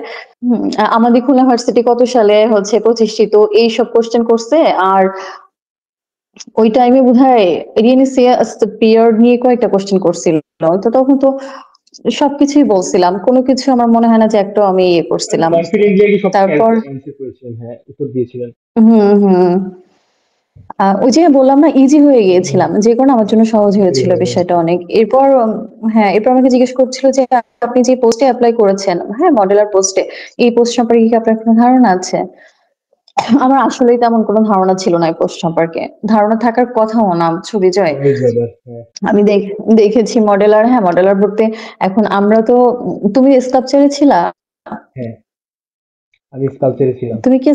আমাদের খুলনা ভার্সিটি কত সালে হচ্ছে প্রতিষ্ঠিত এইসব কোয়েশ্চেন করছে। আর ওই টাইমে বোধহয় রিনেসিয়াস পিরিয়ড নিয়ে কয়েকটা কোয়েশ্চেন করছিল। তো তখন তো সবকিছুই বলছিলাম। কোন কিছু আমার মনে হয় না যে একটাও আমি ইয়ে মানে করছিলাম। কনফিডেন্টলি আরকি সবকিছু তারপর অ্যান্সার করেছিলেন। হ্যাঁ, উত্তর দিয়েছিলেন। হুম, হুম। ওই যে বললাম না ইজি হয়ে গিয়েছিলাম, যে কারণে আমার জন্য সহজ হয়েছিল বিষয়টা অনেক। এরপর হ্যাঁ, এরপর আমাকে জিজ্ঞেস করছিল যে আপনি যে পোস্টে এপ্লাই করেছেন, হ্যাঁ মডেলার পোস্টে, এই পোস্ট সম্পর্কে কি আপনার কোনো ধারণা আছে? আমার আসলেই তেমন কোনো ধারণা ছিল না এই পোস্ট সম্পর্কে। ধারণা থাকার কথাও না, ছবি জয়। স্বাভাবিক ব্যাপার। হ্যাঁ, আমি দেখেছি মডেলার, হ্যাঁ মডেলার বলতে এখন আমরা তো, তুমি স্কাল্পচারে ছিলা? হ্যাঁ, আমি স্কাল্পচারে ছিলাম। তুমি কি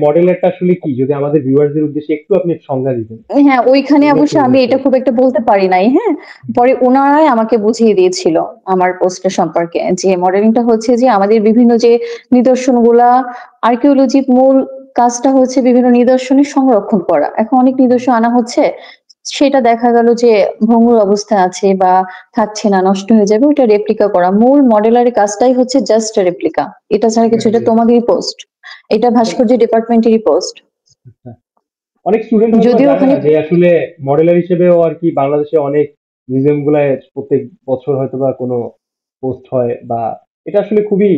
মডেলারটা আসলে কি? যদি আমাদের ভিউয়ারদের উদ্দেশ্যে একটু আপনি সংজ্ঞা দিতেন। হ্যাঁ, ওইখানে এগুলো অবশ্য একটু আমি এটা বুঝতে। খুব একটা বলতে পারি নাই, হ্যাঁ। পরে উনারাই আমাকে বুঝিয়ে দিয়েছিল আমার পোস্টটা সম্পর্কে, যে মডেলিংটা হচ্ছে যে আমাদের বিভিন্ন যে নিদর্শনগুলা, আর্কিওলজির মূল কাজটা হচ্ছে বিভিন্ন নিদর্শনের সংরক্ষণ করা। এখন অনেক নিদর্শন আনা হচ্ছে, সেটা দেখা গেল যে ভঙ্গুর অবস্থায় আছে বা থাকছে না, নষ্ট হয়ে যাবে, ওটা রেপ্লিকা করা। মূল মডেলারের কাজটাই হচ্ছে জাস্ট রেপ্লিকা, এটা ছাড়া কিছু, এটা তোমাদেরই পোস্ট, এটা ভাস্কর্য ডিপার্টমেন্টেরই পোস্ট। আচ্ছা। অনেক স্টুডেন্ট হয়তো বা যদিও জানে ওখানে না যে আসলে মডেলার হিসেবেও আর কি বাংলাদেশে অনেক মিউজিয়াম গুলায় প্রত্যেক বছর হয়তো বা কোনো পোস্ট হয়, বা এটা আসলে খুবই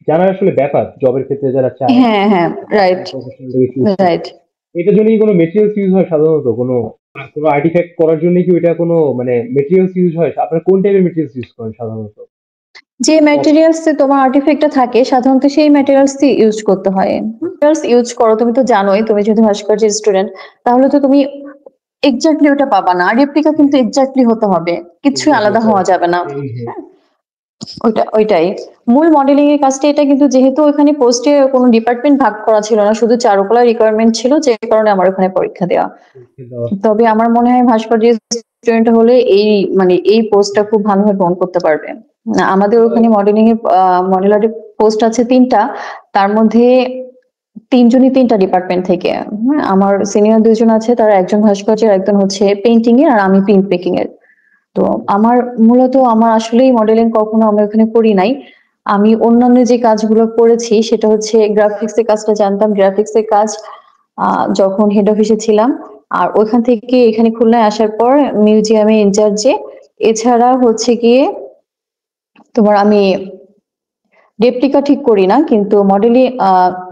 জানার আসলে ব্যাপার জবের ক্ষেত্রে যারা চায় হ্যাঁ, হ্যাঁ, রাইট, প্রফেশনাল চুজ করতে। রাইট। এটার জন্য কি কোনো মেটেরিয়ালস ইউজ হয় সাধারণত? কোনো আর্টিফ্যাক্ট করার জন্য কি ওইটা কোনো মানে মেটেরিয়ালস ইউজ হয়? আপনারা কোন টাইপের মেটেরিয়ালস ইউজ করেন সাধারণত? যে কস্ট। ম্যাটেরিয়ালস এ তোমার আর্টিফ্যাক্টটা থাকে সাধারণত সেই ম্যাটেরিয়ালসই ইউজ করতে হয়। ম্যাটেরিয়ালস ইউজ করো, তুমি তো জানোই, তুমি যদি ভাস্কর্যের স্টুডেন্ট তাহলে তো তুমি এক্স্যাক্টলি ওটা পাবা না। রেপ্লিকা কিন্তু এক্স্যাক্টলি হতে হবে, কিছুই আলাদা হওয়া যাবে না। হ্যাঁ, ওইটাই মূল মডেলিং এর কাজটা। এটা কিন্তু যেহেতু ওখানে পোস্টে কোনো ডিপার্টমেন্ট ভাগ করা ছিল না, শুধু চারুকলা রিকোয়ারমেন্ট ছিল, যে কারণে আমার ওখানে পরীক্ষা দেওয়া। তবে আমার মনে হয় ভাস্কর্য স্টুডেন্ট হলে এই মানে এই পোস্টটা খুব ভালোভাবে গ্রহণ করতে পারবে। না, আমাদের ওখানে মডেলিং এর মডেলারি পোস্ট আছে ৩টা, তার মধ্যে ৩ জনই ৩টা ডিপার্টমেন্ট থেকে। হ্যাঁ, আমার সিনিয়র ২ জন আছে, তারা একজন ভাস্কর্যের, একজন হচ্ছে পেইন্টিং এর, আর আমি প্রিন্ট মেকিং এর। তো আমার মূলত আমার আসলেই মডেলিং কখনো আমি ওখানে করি নাই। আমি অন্যান্য যে কাজগুলো করেছি সেটা হচ্ছে গ্রাফিক্স এর কাজটা জানতাম, গ্রাফিক্স এর কাজ যখন হেড অফিসে ছিলাম, আর ওইখান থেকে এখানে খুলনায় আসার পর মিউজিয়ামে ইনচার্জে। এছাড়া হচ্ছে গিয়ে তোমার আমি রেপ্লিকা ঠিক করি না, কিন্তু মডেলিং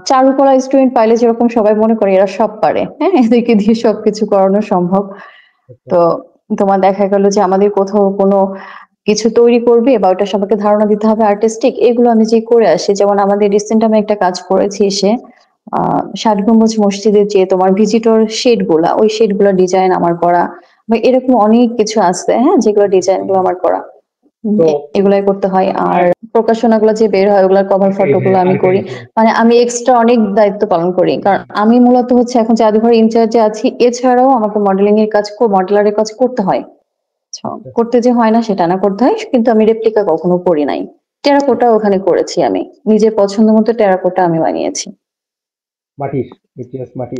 চারুকলা স্টুডেন্ট পাইলে যেরকম সবাই মনে করে এরা সব পারে, হ্যাঁ এদেরকে দিয়ে সবকিছু করানো সম্ভব। তো তোমার দেখা গেল যে আমাদের কোথাও কোনো কিছু তৈরি করবে বা ওটা সবাইকে ধারণা দিতে হবে আর্টিস্টিক, এগুলো আমি যে করে আসি। যেমন আমাদের রিসেন্ট আমি একটা কাজ করেছি এসে, ষাট গম্বুজ মসজিদের যে তোমার ভিজিটর শেড গুলা, ওই শেড গুলা ডিজাইন আমার করা, বা এরকম অনেক কিছু আছে, হ্যাঁ যেগুলো ডিজাইন গুলো আমার করা। তো এগুলাই করতে হয়। আর প্রকাশনাগুলো যে বের হয় ওগুলার কভার ফটো গুলো আমি করি। মানে আমি এক্সট্রা অনেক দায়িত্ব পালন করি, কারণ আমি মূলত হচ্ছে এখন জাদুঘরের ইনচার্জে আছি। এছাড়াও আমাকে মডেলিং এর কাজ, মডেলারের কাজ করতে হয়। আচ্ছা, করতে যে হয় না সেটা না, করতে হয়, কিন্তু আমি রেপ্লিকা কখনো করি নাই। টেরাকোটা ওখানে করেছি আমি, নিজের পছন্দ মতো টেরাকোটা আমি বানিয়েছি। মাটির মেটেরিয়ালস মাটি।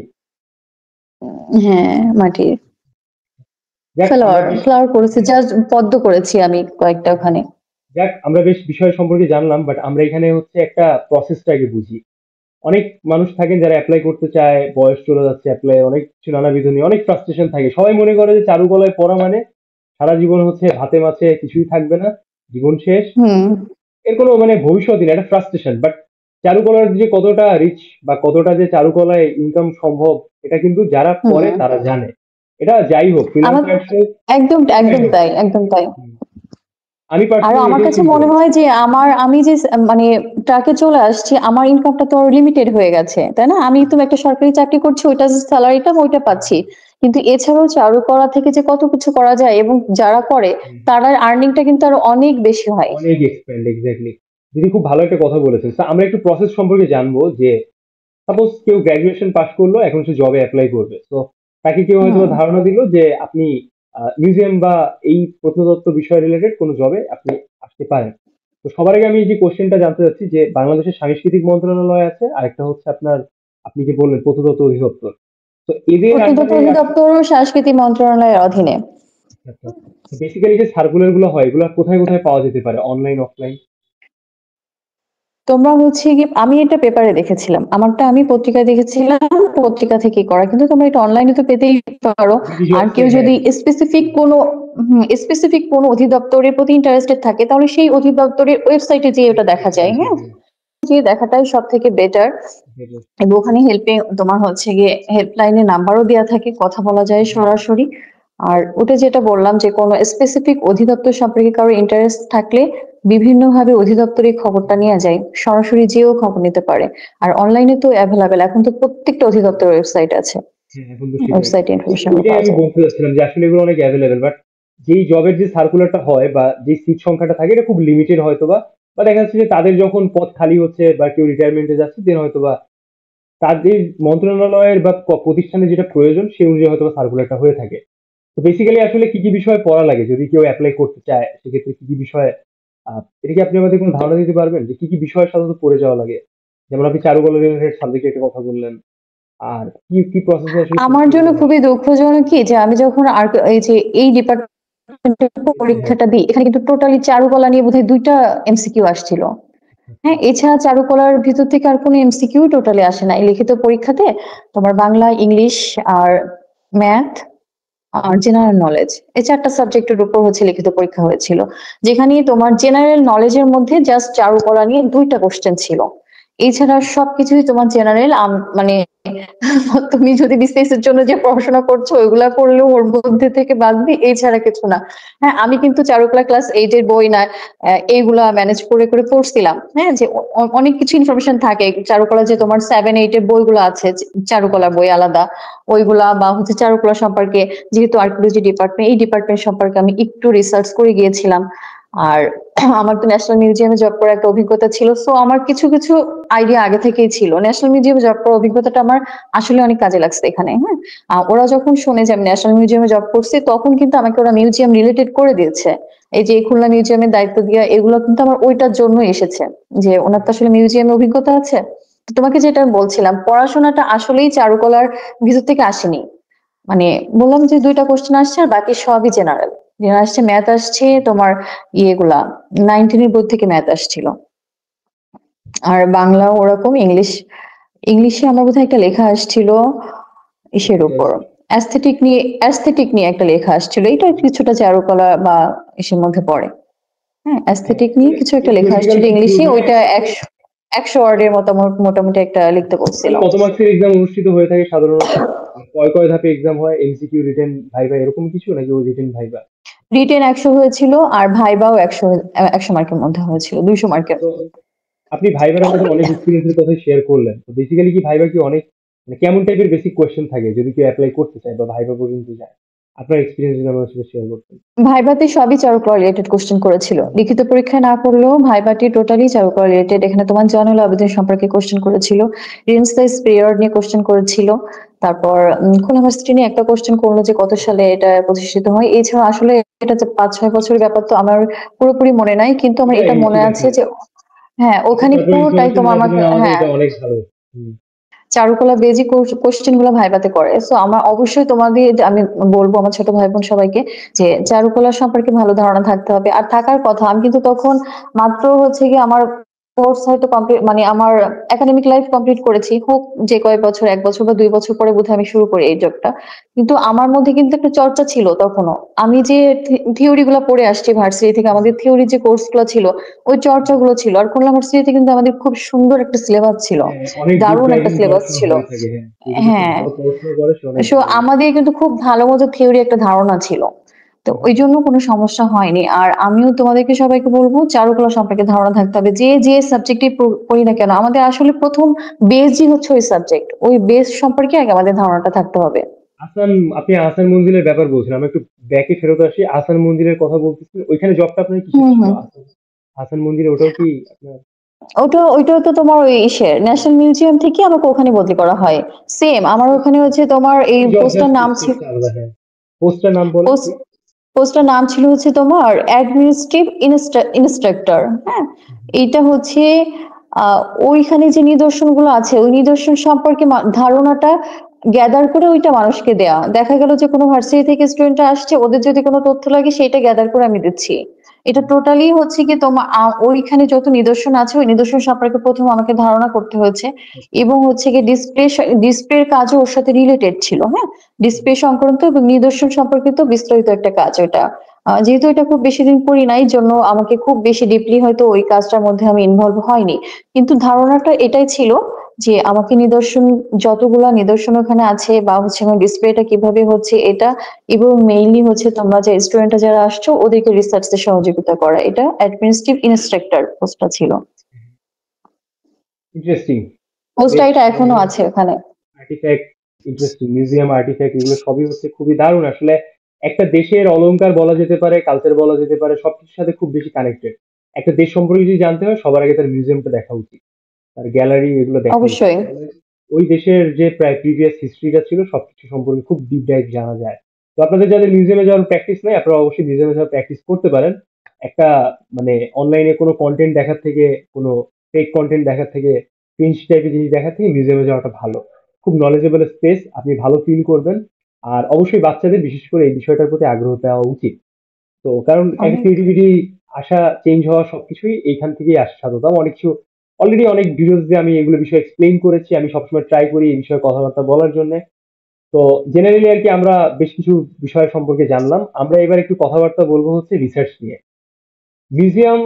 হ্যাঁ, মাটির যাক আমরা ফ্লাওয়ার বেশ ফ্লাওয়ার করেছি, জাস্ট পদ্ম করেছি আমি কয়েকটা ওখানে। যাক আমরা বেশ বিষয় সম্পর্কে জানলাম, বাট আমরা এখানে হচ্ছে একটা প্রসেসটা আগে বুঝি। অনেক মানুষ থাকেন যারা অ্যাপ্লাই করতে চায়, বয়স চলে যাচ্ছে, অ্যাপ্লাই অনেক কিছু নানাবিধ নিয়ে অনেক ফ্রাস্ট্রেশন থাকে। সবাই মনে করে যে চারুকলায় পড়া মানে সারা জীবন হচ্ছে ভাতে মাছে কিছুই থাকবে না, জীবন শেষ, হুম, এর কোনো মানে ভবিষ্যৎই না, এটা ফ্রাস্ট্রেশন। বাট চারুকলার যে কতটা রিচ বা কতটা যে চারুকলায় ইনকাম সম্ভব, এটা কিন্তু যারা করে হুম। তারা জানে। এটা যাই হোক, আমার ফ্রিল্যান্সার্সে একদম একদম তাই, একদম তাই। আমি আর পার্সোনালি আমার এটাই কাছে ফিল মনে করি। হয় যে আমি যে মানে ট্রাকে চলে আসছি, আমার ইনকামটা তো লিমিটেড হয়ে গেছে, তাই না? আমি তো একটা সরকারি চাকরি করছি, ওইটা স্যালারিটা ওইটা পাচ্ছি, কিন্তু এছাড়াও চারুকলা থেকে যে কত কিছু করা যায়, এবং যারা করে তার আর্নিংটা কিন্তু আরো অনেক বেশি হয়। অনেক এক্সপেন্ড, এক্স্যাক্টলি। দিদি খুব ভালো একটা কথা বলেছেন। So, আমরা একটু প্রসেস সম্পর্কে জানবো যে সাপোজ কেউ গ্রাজুয়েশন পাস করলো, এখন সে জবে অ্যাপ্লাই করবে। তো তাকে কেউ হয়তো হুম, ধারণা দিল যে আপনি মিউজিয়াম বা এই প্রত্নতত্ত্ব বিষয় রিলেটেড কোনো জবে আপনি আসতে পারেন। তো সবার আগে আমি এই যে কোশ্চেনটা জানতে চাচ্ছি যে বাংলাদেশের সাংস্কৃতিক মন্ত্রণালয় আছে, আর একটা হচ্ছে আপনার আপনি যে বললেন প্রত্নতত্ত্ব অধিদপ্তর। তো এদের প্রত্নতত্ত্ব আন্ডারে অধিদপ্তর ও সংস্কৃতি মন্ত্রণালয়ের অধীনে। বেসিক্যালি যে সার্কুলার গুলো হয় এগুলো কোথায় কোথায় পাওয়া যেতে পারে, অনলাইন অফলাইন? তোমরা হচ্ছে কি, আমি এটা পেপারে দেখেছিলাম, আমারটা আমি পত্রিকায় দেখেছিলাম, পত্রিকা থেকে করা, কিন্তু তোমরা এটা অনলাইনে তো পেতেই পারো। আর কেউ হ্যাঁ, যদি স্পেসিফিক কোনো অধিদপ্তরের প্রতি ইন্টারেস্টেড থাকে, তাহলে সেই অধিদপ্তরের ওয়েবসাইটে যেয়ে ওটা দেখা যায়, হ্যাঁ। গিয়ে দেখাটাই সব থেকে বেটার। এবং ওখানে তোমার হচ্ছে গিয়ে হেল্পলাইনের নাম্বারও দেওয়া থাকে, কথা বলা যায় সরাসরি। আর ওটা যেটা বললাম যে কোনো স্পেসিফিক অধিদপ্তর সম্পর্কে কারো ইন্টারেস্ট থাকলে বিভিন্নভাবে অধিদপ্তরে খবরটা নেওয়া যায়, সরাসরি যেও খবর নিতে পারে। আর অনলাইনে তো অ্যাভেলেবেল, এখন তো প্রত্যেকটা অধিদপ্তর ওয়েবসাইট আছে, হ্যাঁ, এখন তো সেটাই। ওয়েবসাইটে ইনফরমেশন ওইটাই পাওয়া আমি যায়। বলতে চাচ্ছিলাম যে আসলে এগুলো অনেক অ্যাভেলেবেল, বাট যেই জবের যে সার্কুলারটা হয় বা যে সিট সংখ্যাটা থাকে এটা খুব লিমিটেড হয়তো বা বা দেখা যাচ্ছে যে তাদের যখন পদ খালি হচ্ছে বা কেউ রিটায়ারমেন্টে যাচ্ছে দেন হয়তো বা তাদের মন্ত্রণালয়ের বা প্রতিষ্ঠানে যেটা প্রয়োজন সেই অনুযায়ী হয়তো সার্কুলারটা হয়ে থাকে। তো বেসিক্যালি আসলে কি কি বিষয় পড়া লাগে যদি কেউ অ্যাপ্লাই করতে চায়, সেক্ষেত্রে কি কি বিষয় এটা কি আপনি আমাদের কোনো ধারণা দিতে পারবেন যে কি কি বিষয় সাধারণত পড়ে যাওয়া লাগে? যেমন আপনি চারুকলা রিলেটেড সাবজেক্টের একটা কথা বললেন, আর কি কি প্রসেসে আসলে কি আমার কি জন্য হয়? খুবই দুঃখজনক কি যে আমি যখন আর এই যে এই ডিপার্টমেন্টের হ্যাঁ, পরীক্ষাটা দিই, এখানে কিন্তু টোটালি চারুকলা নিয়ে বোধহয় ২টা এমসিকিউ আসছিল। হ্যাঁ, এছাড়া চারুকলার ভিতর থেকে আর কোনো এমসিকিউ টোটালি আসে না এই লিখিত পরীক্ষাতে। তোমার বাংলা, ইংলিশ আর ম্যাথ আর জেনারেল নলেজ, এই ৪টা সাবজেক্টের উপর হচ্ছে লিখিত পরীক্ষা হয়েছিল। যেখানে তোমার জেনারেল নলেজের মধ্যে জাস্ট চারুকলা নিয়ে ২টা কোশ্চেন ছিল। এছাড়া সবকিছুই তোমার জেনারেল। মানে তুমি যদি বিসিএস এর জন্য যে পড়াশোনা করছো ওইগুলা করলেও ওর মধ্যে থেকে বাদ দিই, এছাড়া কিছু না। হ্যাঁ, আমি কিন্তু চারুকলা ক্লাস 8 এর বই না এইগুলা ম্যানেজ করে করে পড়ছিলাম। হ্যাঁ, যে অনেক কিছু ইনফরমেশন থাকে চারুকলা, যে তোমার 7-8 এর বইগুলো আছে, চারুকলার বই আলাদা ওইগুলা, বা হচ্ছে চারুকলা সম্পর্কে যেহেতু আর্কিওলজি ডিপার্টমেন্ট, এই ডিপার্টমেন্ট সম্পর্কে আমি একটু রিসার্চ করে গিয়েছিলাম। আর আমার তো ন্যাশনাল মিউজিয়ামে জব করার একটা অভিজ্ঞতা ছিল, সো আমার কিছু কিছু আইডিয়া আগে থেকেই ছিল। ন্যাশনাল মিউজিয়ামে জব করার অভিজ্ঞতাটা আমার আসলে অনেক কাজে লাগছে এখানে। হ্যাঁ, ওরা যখন শুনে যে আমি ন্যাশনাল মিউজিয়ামে জব করছি তখন কিন্তু আমাকে ওরা মিউজিয়াম রিলেটেড করে দিয়েছে। এই যে খুলনা মিউজিয়ামের দায়িত্ব দিয়া, এগুলো কিন্তু আমার ওইটার জন্য এসেছে, যে ওনার তো আসলে মিউজিয়ামে অভিজ্ঞতা আছে। তো তোমাকে যেটা বলছিলাম, পড়াশোনাটা আসলেই চারুকলার ভিতর থেকে আসেনি। মানে বললাম যে 2টা কোশ্চেন আসছে আর বাকি সবই জেনারেল। জেনারেল আসছে, ম্যাথ আসছে তোমার ইয়েগুলা 19 এর বই থেকে ম্যাথ আসছিল। আর বাংলাও ওরকম, ইংলিশে আমার বোধহয় একটা লেখা আসছিল ইসের উপর, অ্যাস্থেটিক নিয়ে একটা লেখা আসছিল। এটা কিছুটা চারুকলা বা ইসের মধ্যে পড়ে। হ্যাঁ, হ্যাঁ, অ্যাস্থেটিক নিয়ে কিছু একটা লেখা থিওরিটিক্যাল আসছিল তো ইংলিশে, থিওরি। ওইটা 100 ওয়ার্ডের মতো মোটামুটি একটা লিখতে বলছিল। কত মার্কসের এক্সাম অনুষ্ঠিত হয়ে থাকে সাধারণত? আর কয় কয় ধাপে এক্সাম হয়? এমসিকিউ, রিটেন, ভাইভা এরকম কিছু নাকি ওই রিটেন ভাইভা? রিটেন 100 হয়েছিল আর ভাইবাও 100 মার্কের মধ্যে হয়েছিল, 200 মার্কের। তো আপনি ভাইবার আমাদের অনেক এক্সপিরিয়েন্সের কথা শেয়ার করলেন, তো বেসিক্যালি কি ভাইবা কি অনেক মানে কেমন টাইপের বেসিক কোয়েশ্চেন থাকে যদি কেউ অ্যাপ্লাই করতে চায় বা ভাইবা পর্যন্ত যায়? আপনার এক্সপিরিয়েন্স যদি আমার সাথে শেয়ার করতেন। ভাইভাতে সবই চারুকলা রিলেটেড কোশ্চেন করেছিল, লিখিত পরীক্ষায় না করলেও ভাইভাটি টোটালি চারুকলা রিলেটেড। এখানে তোমার জয়নুল আবেদীন সম্পর্কে কোশ্চেন করেছিল, রিনসাইজ পিরিয়ড নিয়ে কোশ্চেন করেছিল। তারপর খুলনা ভার্সিটি নিয়ে একটা কোশ্চেন করলো যে কত সালে এটা প্রতিষ্ঠিত হয়। এছাড়া আসলে এটা যে 5-6 বছরের ব্যাপার তো আমার পুরোপুরি মনে নাই, কিন্তু আমার এটা এটা মনে ইজি আছে ব্যাপার। যে হ্যাঁ আপনি ওখানে তারপর পুরোটাই ইনফরমেশন তোমার আমাকে, যতদিন আমাদের হ্যাঁ, এটা অনেক ভালো। হুম। চারুকলা বেজিক কোশ্চেন গুলো ভাইভাতে করে। সো আমার অবশ্যই তোমাদের আমি বলবো আমার ছোট ভাই বোন সবাইকে যে চারুকলা সম্পর্কে ভালো ধারণা থাকতে হবে, আর থাকার কথা। আমি কিন্তু তখন মাত্র হচ্ছে কি আমার কোর্স হয়তো কমপ্লিট, মানে আমার একাডেমিক লাইফ কমপ্লিট করেছি, হোক যে কয়েক বছর, 1 বছর বা 2 বছর পরে বোধহয় আমি শুরু করি এই জবটা। কিন্তু আমার মধ্যে কিন্তু একটা চর্চা ছিল তখনও। আমি যে থিওরি গুলো পড়ে আসছি ভার্সিটি থেকে, আমাদের থিওরি যে কোর্স গুলো ছিল ওই চর্চাগুলো ছিল। আর খুলনা ভার্সিটিতে কিন্তু আমাদের খুব সুন্দর একটা সিলেবাস ছিল, হ্যাঁ, অনেক ডিপ দারুণ একটা ডাইভিং সিলেবাস পড়াশোনা ছিল। হয়ে থাকে। হ্যাঁ, কেউ যদি খুব হ্যাঁ, ভালো পড়াশোনা করে সে অনেক সো ভালো। আমাদের কিন্তু খুব ভালো মতো থিওরি একটা ধারণা ছিল। তো ওই জন্য কোনো সমস্যা হয়নি। আর আমিও তোমাদেরকে সবাইকে বলবো চারুকলা সম্পর্কে ধারণা থাকতে হবে। যে যে সাবজেক্টই পড়ি না কেন, আমাদের আসলে প্রথম বেসই হচ্ছে ওই সাবজেক্ট। ওই বেস সম্পর্কে আগে আমাদের ধারণাটা থাকতে হবে। আসান, আপনি আহসান মঞ্জিলের ব্যাপার বলছেন, আমি একটু ব্যাকে ফেরত আসি। আহসান মঞ্জিলের কথা বলতেছি, ওইখানে জবটা আপনার কিসের হুম ছিল? হুম। আহসান মঞ্জিল ওটাও কি আপনার? ওইটা তো তোমার ওই ইসের ন্যাশনাল মিউজিয়াম থেকে আমাকে ওখানে বদলি করা হয়। সেম আমার ওখানে হচ্ছে তোমার এই জব পোস্টার জাস্ট নাম ছিল, স্পেসটা আলাদা। হ্যাঁ, পোস্টটার নাম বলেন কি? পোস্টটার নাম ছিল হচ্ছে তোমার অ্যাডমিনিস্ট্রেটিভ ইনস্ট্রাক্টর। হ্যাঁ, এইটা হচ্ছে আহ, ওইখানে যে নিদর্শনগুলো আছে ওই নিদর্শন সম্পর্কে ধারণাটা গ্যাদার করে ওইটা মানুষকে দেয়া। দেখা গেল যে কোনো ভার্সিটি থেকে স্টুডেন্টরা আসছে, ওদের যদি কোনো তথ্য লাগে সেটা গ্যাদার করে আমি দিচ্ছি। এটা টোটালি হচ্ছে কি তোমার ওইখানে যত নিদর্শন আছে ওই নিদর্শন সম্পর্কে প্রথম আমাকে ধারণা করতে হয়েছে। এবং হচ্ছে কি ডিসপ্লের কাজও ওর সাথে রিলেটেড ছিল। হ্যাঁ, ডিসপ্লে সংক্রান্ত এবং নিদর্শন সম্পর্কিত বিস্তারিত একটা কাজ ওটা। যেহেতু এটা খুব বেশি দিন করি নাই জন্য আমাকে খুব বেশি ডিপলি হয়তো ওই কাজটার মধ্যে আমি ইনভলভ হয়নি। কিন্তু ধারণাটা এটাই ছিল যে আমাকে যতগুলা নিদর্শন ওখানে আছে বা হচ্ছে আমার ডিসপ্লেটা কিভাবে হচ্ছে এটা, এবং মেইনলি হচ্ছে তোমরা যে স্টুডেন্টরা যারা আসছো ওদেরকে রিসার্চ এ সহযোগিতা করা। এটা অ্যাডমিনিস্ট্রেটিভ ইন্সট্রাক্টর পোস্টটা ছিল। ইন্টারেস্টিং। পোস্টটা বেশ এটা এখনো আছে ওখানে। আর্টিফ্যাক্ট, ইন্টারেস্টিং মিউজিয়াম আর্টিফ্যাক্ট এগুলো সবই হচ্ছে খুবই দারুণ আসলে। একটা দেশের অলংকার বলা যেতে পারে, কালচার বলা যেতে পারে, সবকিছুর সাথে খুব বেশি কানেক্টেড। একটা দেশ সম্পর্কে যদি জানতে হয় সবার আগে তার মিউজিয়ামটা দেখা উচিত, তার গ্যালারি এগুলো দেখা উচিত। অবশ্যই। তাহলে ওই দেশের যে প্রায় প্রিভিয়াস হিস্ট্রিটা ছিল সবকিছু সম্পর্কে খুব ডিপ ডাইভ জানা যায়। তো আপনাদের যাদের মিউজিয়ামে যাওয়ার প্র্যাকটিস নেই আপনারা অবশ্যই মিউজিয়ামে যাওয়ার প্র্যাকটিস করতে পারেন। একটা মানে অনলাইনে কোনো কন্টেন্ট দেখার থেকে, কোনো ফেক কন্টেন্ট দেখার থেকে, ক্রিঞ্জ টাইপের জিনিস দেখার থেকে মিউজিয়ামে যাওয়াটা ভালো। খুব নলেজেবল স্পেস, আপনি ভালো ফিল করবেন। আর অবশ্যই বাচ্চাদের বিশেষ করে এই বিষয়টার প্রতি আগ্রহ দেওয়া উচিত। তো কারণ একটা অনেক। ক্রিয়েটিভিটি আসা, চেঞ্জ হওয়া সবকিছুই এইখান থেকেই আসে সাধারণত। অনেক কিছু অলরেডি অনেক ভিডিওস দিয়ে আমি এগুলো বিষয়ে এক্সপ্লেইন করেছি, আমি সবসময় ট্রাই করি এই বিষয়ে কথাবার্তা বলার জন্য। তো জেনারেলি আর কি আমরা বেশ কিছু বিষয় সম্পর্কে জানলাম। আমরা এবার একটু কথাবার্তা বলবো হচ্ছে রিসার্চ নিয়ে। মিউজিয়াম,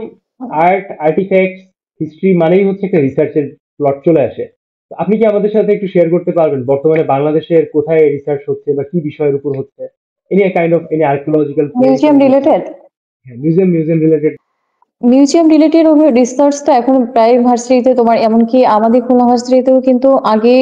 আর্ট, আর্টিফ্যাক্টস, হিস্ট্রি মানেই হচ্ছে একটা রিসার্চের প্লট চলে আসে। তো আপনি কি আমাদের সাথে একটু শেয়ার করতে পারবেন বর্তমানে বাংলাদেশের কোথায় রিসার্চ হচ্ছে বা কি বিষয়ের উপর হচ্ছে? Any kind of any archaeological place museum or anything? Related. হ্যাঁ, museum related. Museum related research তো এখন প্রায় ভার্সিটিতে তোমার, এমনকি আমাদের খুলনা ভার্সিটিতেও কিন্তু আগে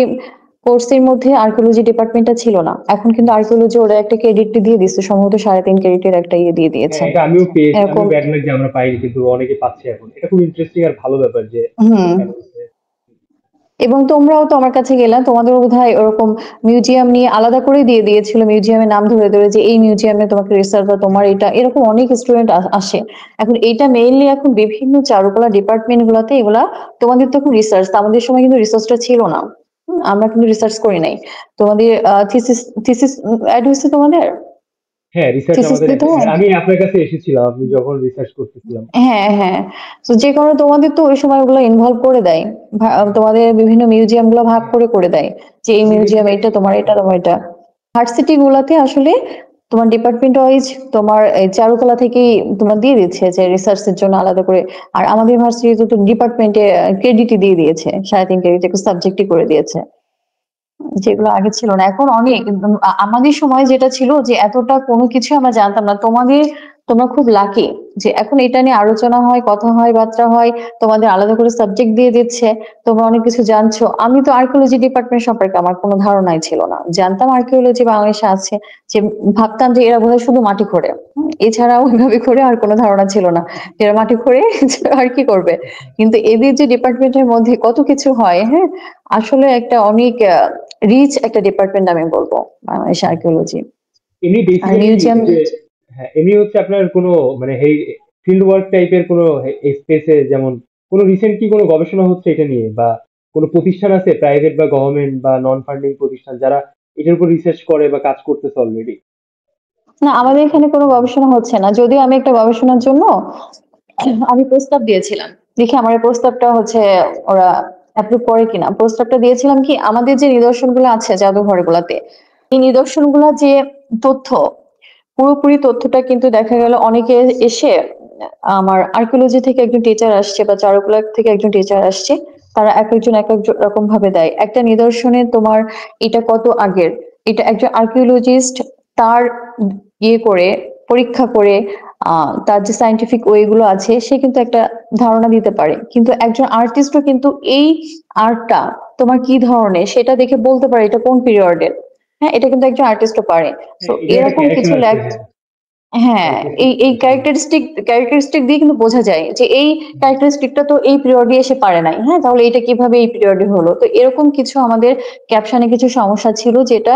কোর্সের মধ্যে আর্কিওলজি ডিপার্টমেন্টটা ছিল না, এখন কিন্তু আর্কিওলজি ওরা একটা ক্রেডিট দিয়ে দিচ্ছে, সম্ভবত 3.5 ক্রেডিটের একটা ইয়ে দিয়ে হ্যাঁ, দিয়েছে এটা আমিও পেয়েছি, এরকম। আমিও ব্যাড লাক যে আমরা পাইনি কিন্তু অনেকে পাচ্ছে এখন। এটা খুব ইন্টারেস্টিং আর ভালো ব্যাপার যে হুম। কেন হচ্ছে। এবং তোমরাও তো আমার কাছে গেলা, তোমাদেরও বোধহয় ওরকম মিউজিয়াম নিয়ে আলাদা করে দিয়ে দিয়েছিল, মিউজিয়ামের নাম ধরে ধরে যে এই মিউজিয়ামে তোমাকে রিসার্চ বা তোমার এটা, এরকম অনেক স্টুডেন্ট আসে। এখন এইটা মেইনলি এখন বিভিন্ন চারুকলা ডিপার্টমেন্ট গুলাতে এগুলা, তোমাদের তো এখন রিসার্চ, আমাদের সময় কিন্তু রিসার্চটা ছিল না। আমরা কিন্তু রিসার্চ করি নাই। তোমাদের থিসিস থিসিস অ্যাড হয়েছে তোমাদের? হ্যাঁ, রিসার্চ থিসিস আমাদের দিতে হয়। আমি আপনার কাছে এসেছিলাম আপনি যখন রিসার্চ করতেছিলাম। হ্যাঁ, হ্যাঁ। তো যে কারণে তোমাদের তো ওই সময় ওগুলো ইনভলভ করে দেয়। তোমাদের বিভিন্ন মিউজিয়াম গুলো ভাগ হ্যাঁ, করে দেয় যে এই আমি মিউজিয়াম বেসিক্যালি এটা তোমার, এটা তোমার এটা। ভার্সিটি গুলাতে আসলে তোমার ডিপার্টমেন্ট ওয়াইজ তোমার এই চারুকলা থেকেই তোমার দিয়ে দিচ্ছে যে রিসার্চের জন্য আলাদা করে। আর আমাদের ভার্সিটিতে তো ডিপার্টমেন্টে ক্রেডিটই দিয়ে দিয়েছে, 3.5 ক্রেডিট একটা সাবজেক্টই করে দিয়েছে, যেগুলো আগে ছিল না। এখন অনেক আমাদের সময় যেটা ছিল যে এতটা কোনো কিছু আমরা জানতাম না। তোমরা খুব লাকি যে এখন এটা নিয়ে আলোচনা হয়, কথা হয়, বার্তা হয়, তোমাদের আলাদা করে সাবজেক্ট দিয়ে দিচ্ছে, তোমরা অনেক কিছু জানছো। আমি তো আর্কিওলজি ডিপার্টমেন্ট সম্পর্কে আমার কোনো ধারণাই ছিল না, জানতাম আর্কিওলজি বাংলাদেশে আছে, যে ভাবতাম যে এরা বোধহয় শুধু মাটি খোঁড়ে। এছাড়া ওইভাবে করে আর কোনো ধারণা ছিল না যে এরা মাটি খোঁড়ে আর কি করবে। কিন্তু এদের যে ডিপার্টমেন্টের মধ্যে কত কিছু হয়, হ্যাঁ, আসলে একটা অনেক রিচ একটা ডিপার্টমেন্ট আমি বলবো বাংলাদেশ আর্কিওলজি। এমনি আর বেসিক্যালি মিউজিয়াম। যে, হ্যাঁ এমনি হচ্ছে আপনার কোনো মানে এই ফিল্ড ওয়ার্ক টাইপের কোনো স্পেসে, যেমন কোনো রিসেন্ট কি কোনো গবেষণা হচ্ছে এটা নিয়ে, বা কোনো প্রতিষ্ঠান আছে প্রাইভেট বা গভর্নমেন্ট বা নন ফান্ডিং প্রতিষ্ঠান যারা এটার উপর রিসার্চ করে বা কাজ করতেছে অলরেডি? না, আমাদের এখানে কোনো গবেষণা হচ্ছে না, যদিও আমি একটা গবেষণার জন্য আমি প্রস্তাব দিয়েছিলাম। দেখি আমার এই প্রস্তাবটা হচ্ছে ওরা অ্যাপ্রুভ করে কিনা। প্রস্তাবটা দিয়েছিলাম কি, আমাদের যে নিদর্শনগুলো আছে জাদুঘর গুলাতে, এই নিদর্শনগুলা যে তথ্য, পুরোপুরি তথ্যটা কিন্তু দেখা গেল অনেকে এসে, আমার আর্কিওলজি থেকে একজন টিচার আসছে বা চারুকলা থেকে একজন টিচার আসছে, তারা এক একজন এক এক রকম ভাবে দেয় একটা নিদর্শনে। তোমার এটা কত আগের, এটা একজন আর্কিওলজিস্ট তার ইয়ে করে, পরীক্ষা করে, তার যে সায়েন্টিফিক ওয়ে গুলো আছে সে কিন্তু একটা ধারণা দিতে পারে, কিন্তু একজন আর্টিস্টও কিন্তু এই আর্টটা তোমার কি ধরনের সেটা দেখে বলতে পারে এটা কোন পিরিয়ডের। হ্যাঁ, এটা কিন্তু একজন আর্টিস্টও পারে। তো হ্যাঁ, এটার একটা এরকম ক্যারেক্টার কিছু আছে, হ্যাঁ, হ্যাঁ, ক্যারেক্টারিস্টিক এই এই আছে। ক্যারেক্টারিস্টিক দিয়ে কিন্তু বোঝা যায় যে এই ক্যারেক্টারিস্টিকটা তো এই পিরিয়ডে এসে পারে নাই, হ্যাঁ, তাহলে এটা কিভাবে এই পিরিয়ডে হলো। তো এরকম কিছু আমাদের ক্যাপশনে কিছু সমস্যা ছিল, যেটা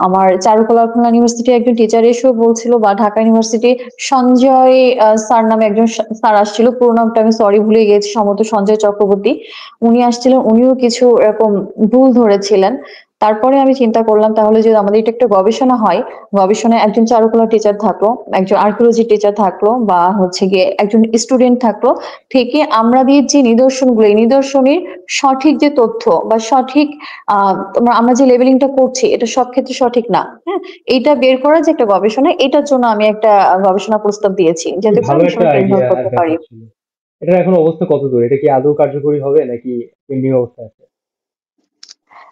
আমার চারুকলা খুলনা ইউনিভার্সিটির একজন টিচার এসেও বলছিল, বা ঢাকা ইউনিভার্সিটি সঞ্জয় স্যার নামে একজন স্যার আসছিল, পুরো নামটা আমি সরি ভুলে গিয়েছি, সম্ভবত সঞ্জয় চক্রবর্তী। উনি আসছিলেন, উনিও কিছু এরকম ভুল ধরেছিলেন। তারপরে আমি চিন্তা করলাম তাহলে যদি আমাদের এটা একটা গবেষণা হয়, গবেষণায় একজন চারুকলা টিচার থাকলো, একজন আর্কিওলজি টিচার থাকলো, বা হচ্ছে গিয়ে একজন স্টুডেন্ট থাকলো, থেকে আমরা দিয়ে যে নিদর্শনগুলো, এই নিদর্শনের সঠিক যে তথ্য বা সঠিক আমরা যে লেবেলিংটা করছি এটা সব ক্ষেত্রে সঠিক না, হ্যাঁ, এইটা বের করা যে একটা গবেষণা, এটার জন্য আমি একটা গবেষণা প্রস্তাব দিয়েছি খুবই যাতে করে ভালো আমি একটা সবাইকে আইডিয়া ইনভলভ আর করতে পারি। ব্যাপার ছিল। এটার এখন অবস্থা কতদূর? এটা কি আদৌ কার্যকরী হবে নাকি পেন্ডিং অবস্থায় আছে?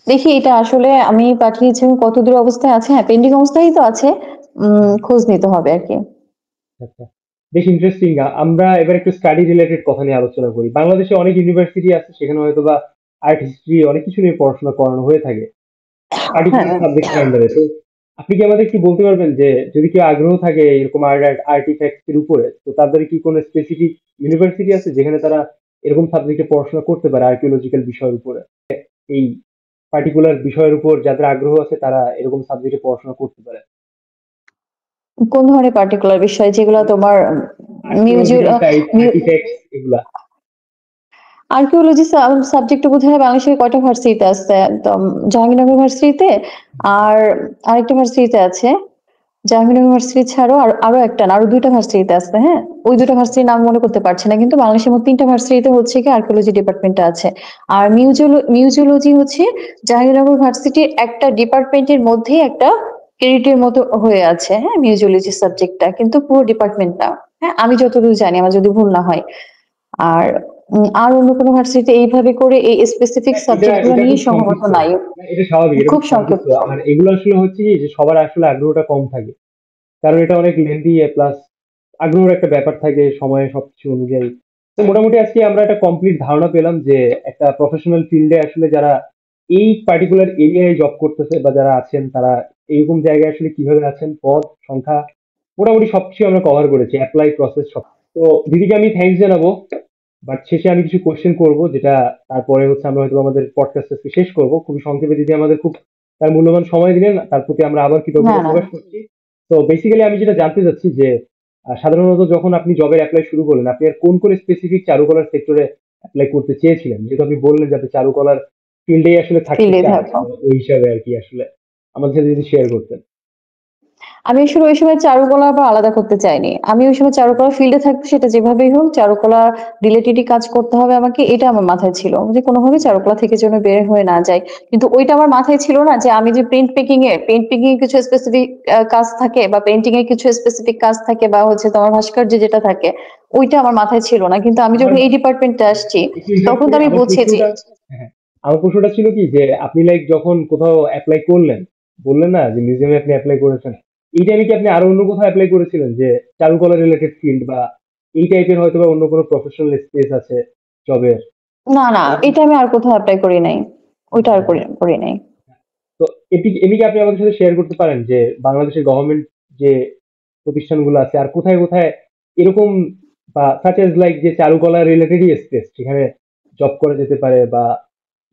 দেখি এটা আসলে আমি পাঠিয়েছি, কতদূর অবস্থায় আছে, হ্যাঁ পেন্ডিং অবস্থায় তো আছে। হুম, খোঁজ নিতে হবে আর কি। আচ্ছা। বেশ ইন্টারেস্টিং। আমরা এবার একটু স্টাডি রিলেটেড কথা নিয়ে আলোচনা করি। বাংলাদেশে অনেক ইউনিভার্সিটি আছে, সেখানে হয়তোবা আর্ট, হিস্ট্রি অনেক কিছু নিয়ে পড়াশোনা করানো হয়ে থাকে। পার্টিকুলার হ্যাঁ, সাবজেক্টের আন্ডারে। তো আপনি কি আমাদের একটু বলতে পারবেন যে যদি কেউ আগ্রহ থাকে এরকম আর্টিফ্যাক্টস এর উপরে, তো তাদের কি কোনো স্পেসিফিক ইউনিভার্সিটি আছে যেখানে তারা এরকম সাবজেক্টে পড়াশোনা করতে পারে আর্কিওলজিক্যাল বিষয়ের উপরে? এই পার্টিকুলার বিষয়ের উপর যাদের আগ্রহ আছে তারা এরকম সাবজেক্টে পড়াশোনা করতে পারে। কোন ধরনের পার্টিকুলার বিষয় যেগুলো তোমার মিউজিয়াম, আর্কিওলজিক্যাল টাইপ আর্টিফ্যাক্টস এগুলা। আর্কিওলজি সাবজেক্ট বোধহয় বাংলাদেশের কয়টা ভার্সিটিতে আছে, তো জাহাঙ্গীরনগর ভার্সিটিতে, আর আরেকটা ভার্সিটিতে আছে। জাহাঙ্গীরনগর ভার্সিটি ছাড়াও আরো একটা না, আরো দুইটা ভার্সিটিতে আছে, হ্যাঁ। ওই দুটো ভার্সিটির নাম মনে করতে পারছি না, কিন্তু বাংলাদেশের মোট তিনটা ভার্সিটিতে হচ্ছে কি আর্কিওলজি ডিপার্টমেন্টটা আছে। আর মিউজিওলজি হচ্ছে জাহাঙ্গীরনগর ভার্সিটির একটা ডিপার্টমেন্টের মধ্যেই একটা ক্রেডিটের মতো হয়ে আছে, হ্যাঁ, মিউজিওলজি সাবজেক্টটা কিন্তু পুরো ডিপার্টমেন্ট না। হ্যাঁ, আমি যতদূর জানি, আমার যদি ভুল না হয়। আর আর অন্য কোনো ভার্সিটিতে এইভাবে করে এই স্পেসিফিক হ্যাঁ, এটা সাবজেক্ট গুলো এটা নিয়ে খুব সম্ভবত সংক্ষিপ্ত। নাই। না, এটা স্বাভাবিক, এটা খুব খুব সংক্ষিপ্ত। সংক্ষিপ্ত। আর এগুলো আসলে হচ্ছে কি যে সবার আসলে আগ্রহটা কম থাকে, কারণ এটা অনেক লেন্দি, প্লাস আগ্রহের একটা ব্যাপার থাকে সময়ে সবকিছু অনুযায়ী। তো মোটামুটি আজকে আমরা একটা কমপ্লিট ধারণা পেলাম যে একটা প্রফেশনাল ফিল্ডে আসলে যারা এই পার্টিকুলার এরিয়ায় জব করতেছে বা যারা আছেন তারা এইরকম জায়গায় আসলে কিভাবে আছেন, পদ সংখ্যা মোটামুটি সবকিছু আমরা কভার করেছি, অ্যাপ্লাই প্রসেস সব। তো দিদিকে আমি থ্যাংকস জানাবো, বাট শেষে আমি কিছু কোশ্চেন করব, যেটা তারপরে হচ্ছে আমরা হয়তো আমাদের পডকাস্ট শেষ করব। খুবই সংক্ষেপে দিদি আমাদের খুব তার মূল্যবান সময় দিলেন, তার প্রতি আমরা আবার না কৃতজ্ঞতা না, প্রকাশ করছি। তো বেসিক্যালি আমি যেটা জানতে চাচ্ছি যে সাধারণত যখন আপনি জবের অ্যাপ্লাই শুরু করলেন, আপনি আর কোন কোন স্পেসিফিক চারুকলার সেক্টরে অ্যাপ্লাই করতে চেয়েছিলেন? যেহেতু আপনি বললেন যে আপনি চারুকলার ফিল্ডেই আসলে থাকতে ফিল্ডে চান, থাকো। তো ওই হিসাবে আর কি আসলে আমাদের সাথে যদি শেয়ার করতেন। আমি আসলে ওই সময় চারুকলা বা আলাদা করতে চাইনি। আমি ওই সময় চারুকলা ফিল্ডে থাকবো, সেটা যেভাবেই হোক চারুকলা রিলেটেডই কাজ করতে হবে আমাকে, এটা আমার মাথায় ছিল যে কোনোভাবে চারুকলা থেকে যেন বের হয়ে না যায়। কিন্তু ওইটা আমার মাথায় ছিল না যে আমি যে পেন্ট মেকিং এর কিছু স্পেসিফিক কাজ থাকে, বা পেন্টিং এর কিছু স্পেসিফিক কাজ থাকে, বা হচ্ছে তোমার ভাস্কর্য যেটা থাকে, ওইটা আমার মাথায় ছিল না। কিন্তু আমি আমার যখন এই ডিপার্টমেন্টে আসছি একটু ইন্টারাপ্ট তখন তো করি, আমি আমার বুঝেছি। প্রশ্নটা, হ্যাঁ, আমার প্রশ্নটা ছিল কি যে আপনি লাইক যখন কোথাও অ্যাপ্লাই করলেন, বললেন না যে মিউজিয়ামে আপনি অ্যাপ্লাই করেছেন, এই টাইমে কি আপনি আরো অন্য কোথাও অ্যাপ্লাই করেছিলেন যে চারুকলা রিলেটেড ফিল্ড বা এই টাইপের হয়তো বা অন্য কোনো প্রফেশনাল স্পেস আছে জবের, না না, এরকম? এটা আমি আর কোথাও অ্যাপ্লাই করি নাই, ওইটা আর হ্যাঁ। করি নাই। তো এটি কি আপনি আমাদের সাথে শেয়ার করতে পারেন যে বাংলাদেশের গভর্নমেন্ট যে প্রতিষ্ঠানগুলো আছে আর কোথায় কোথায় এরকম, বা সাচ এজ লাইক যে চারুকলা রিলেটেডই স্পেস সেখানে জব করা যেতে পারে, বা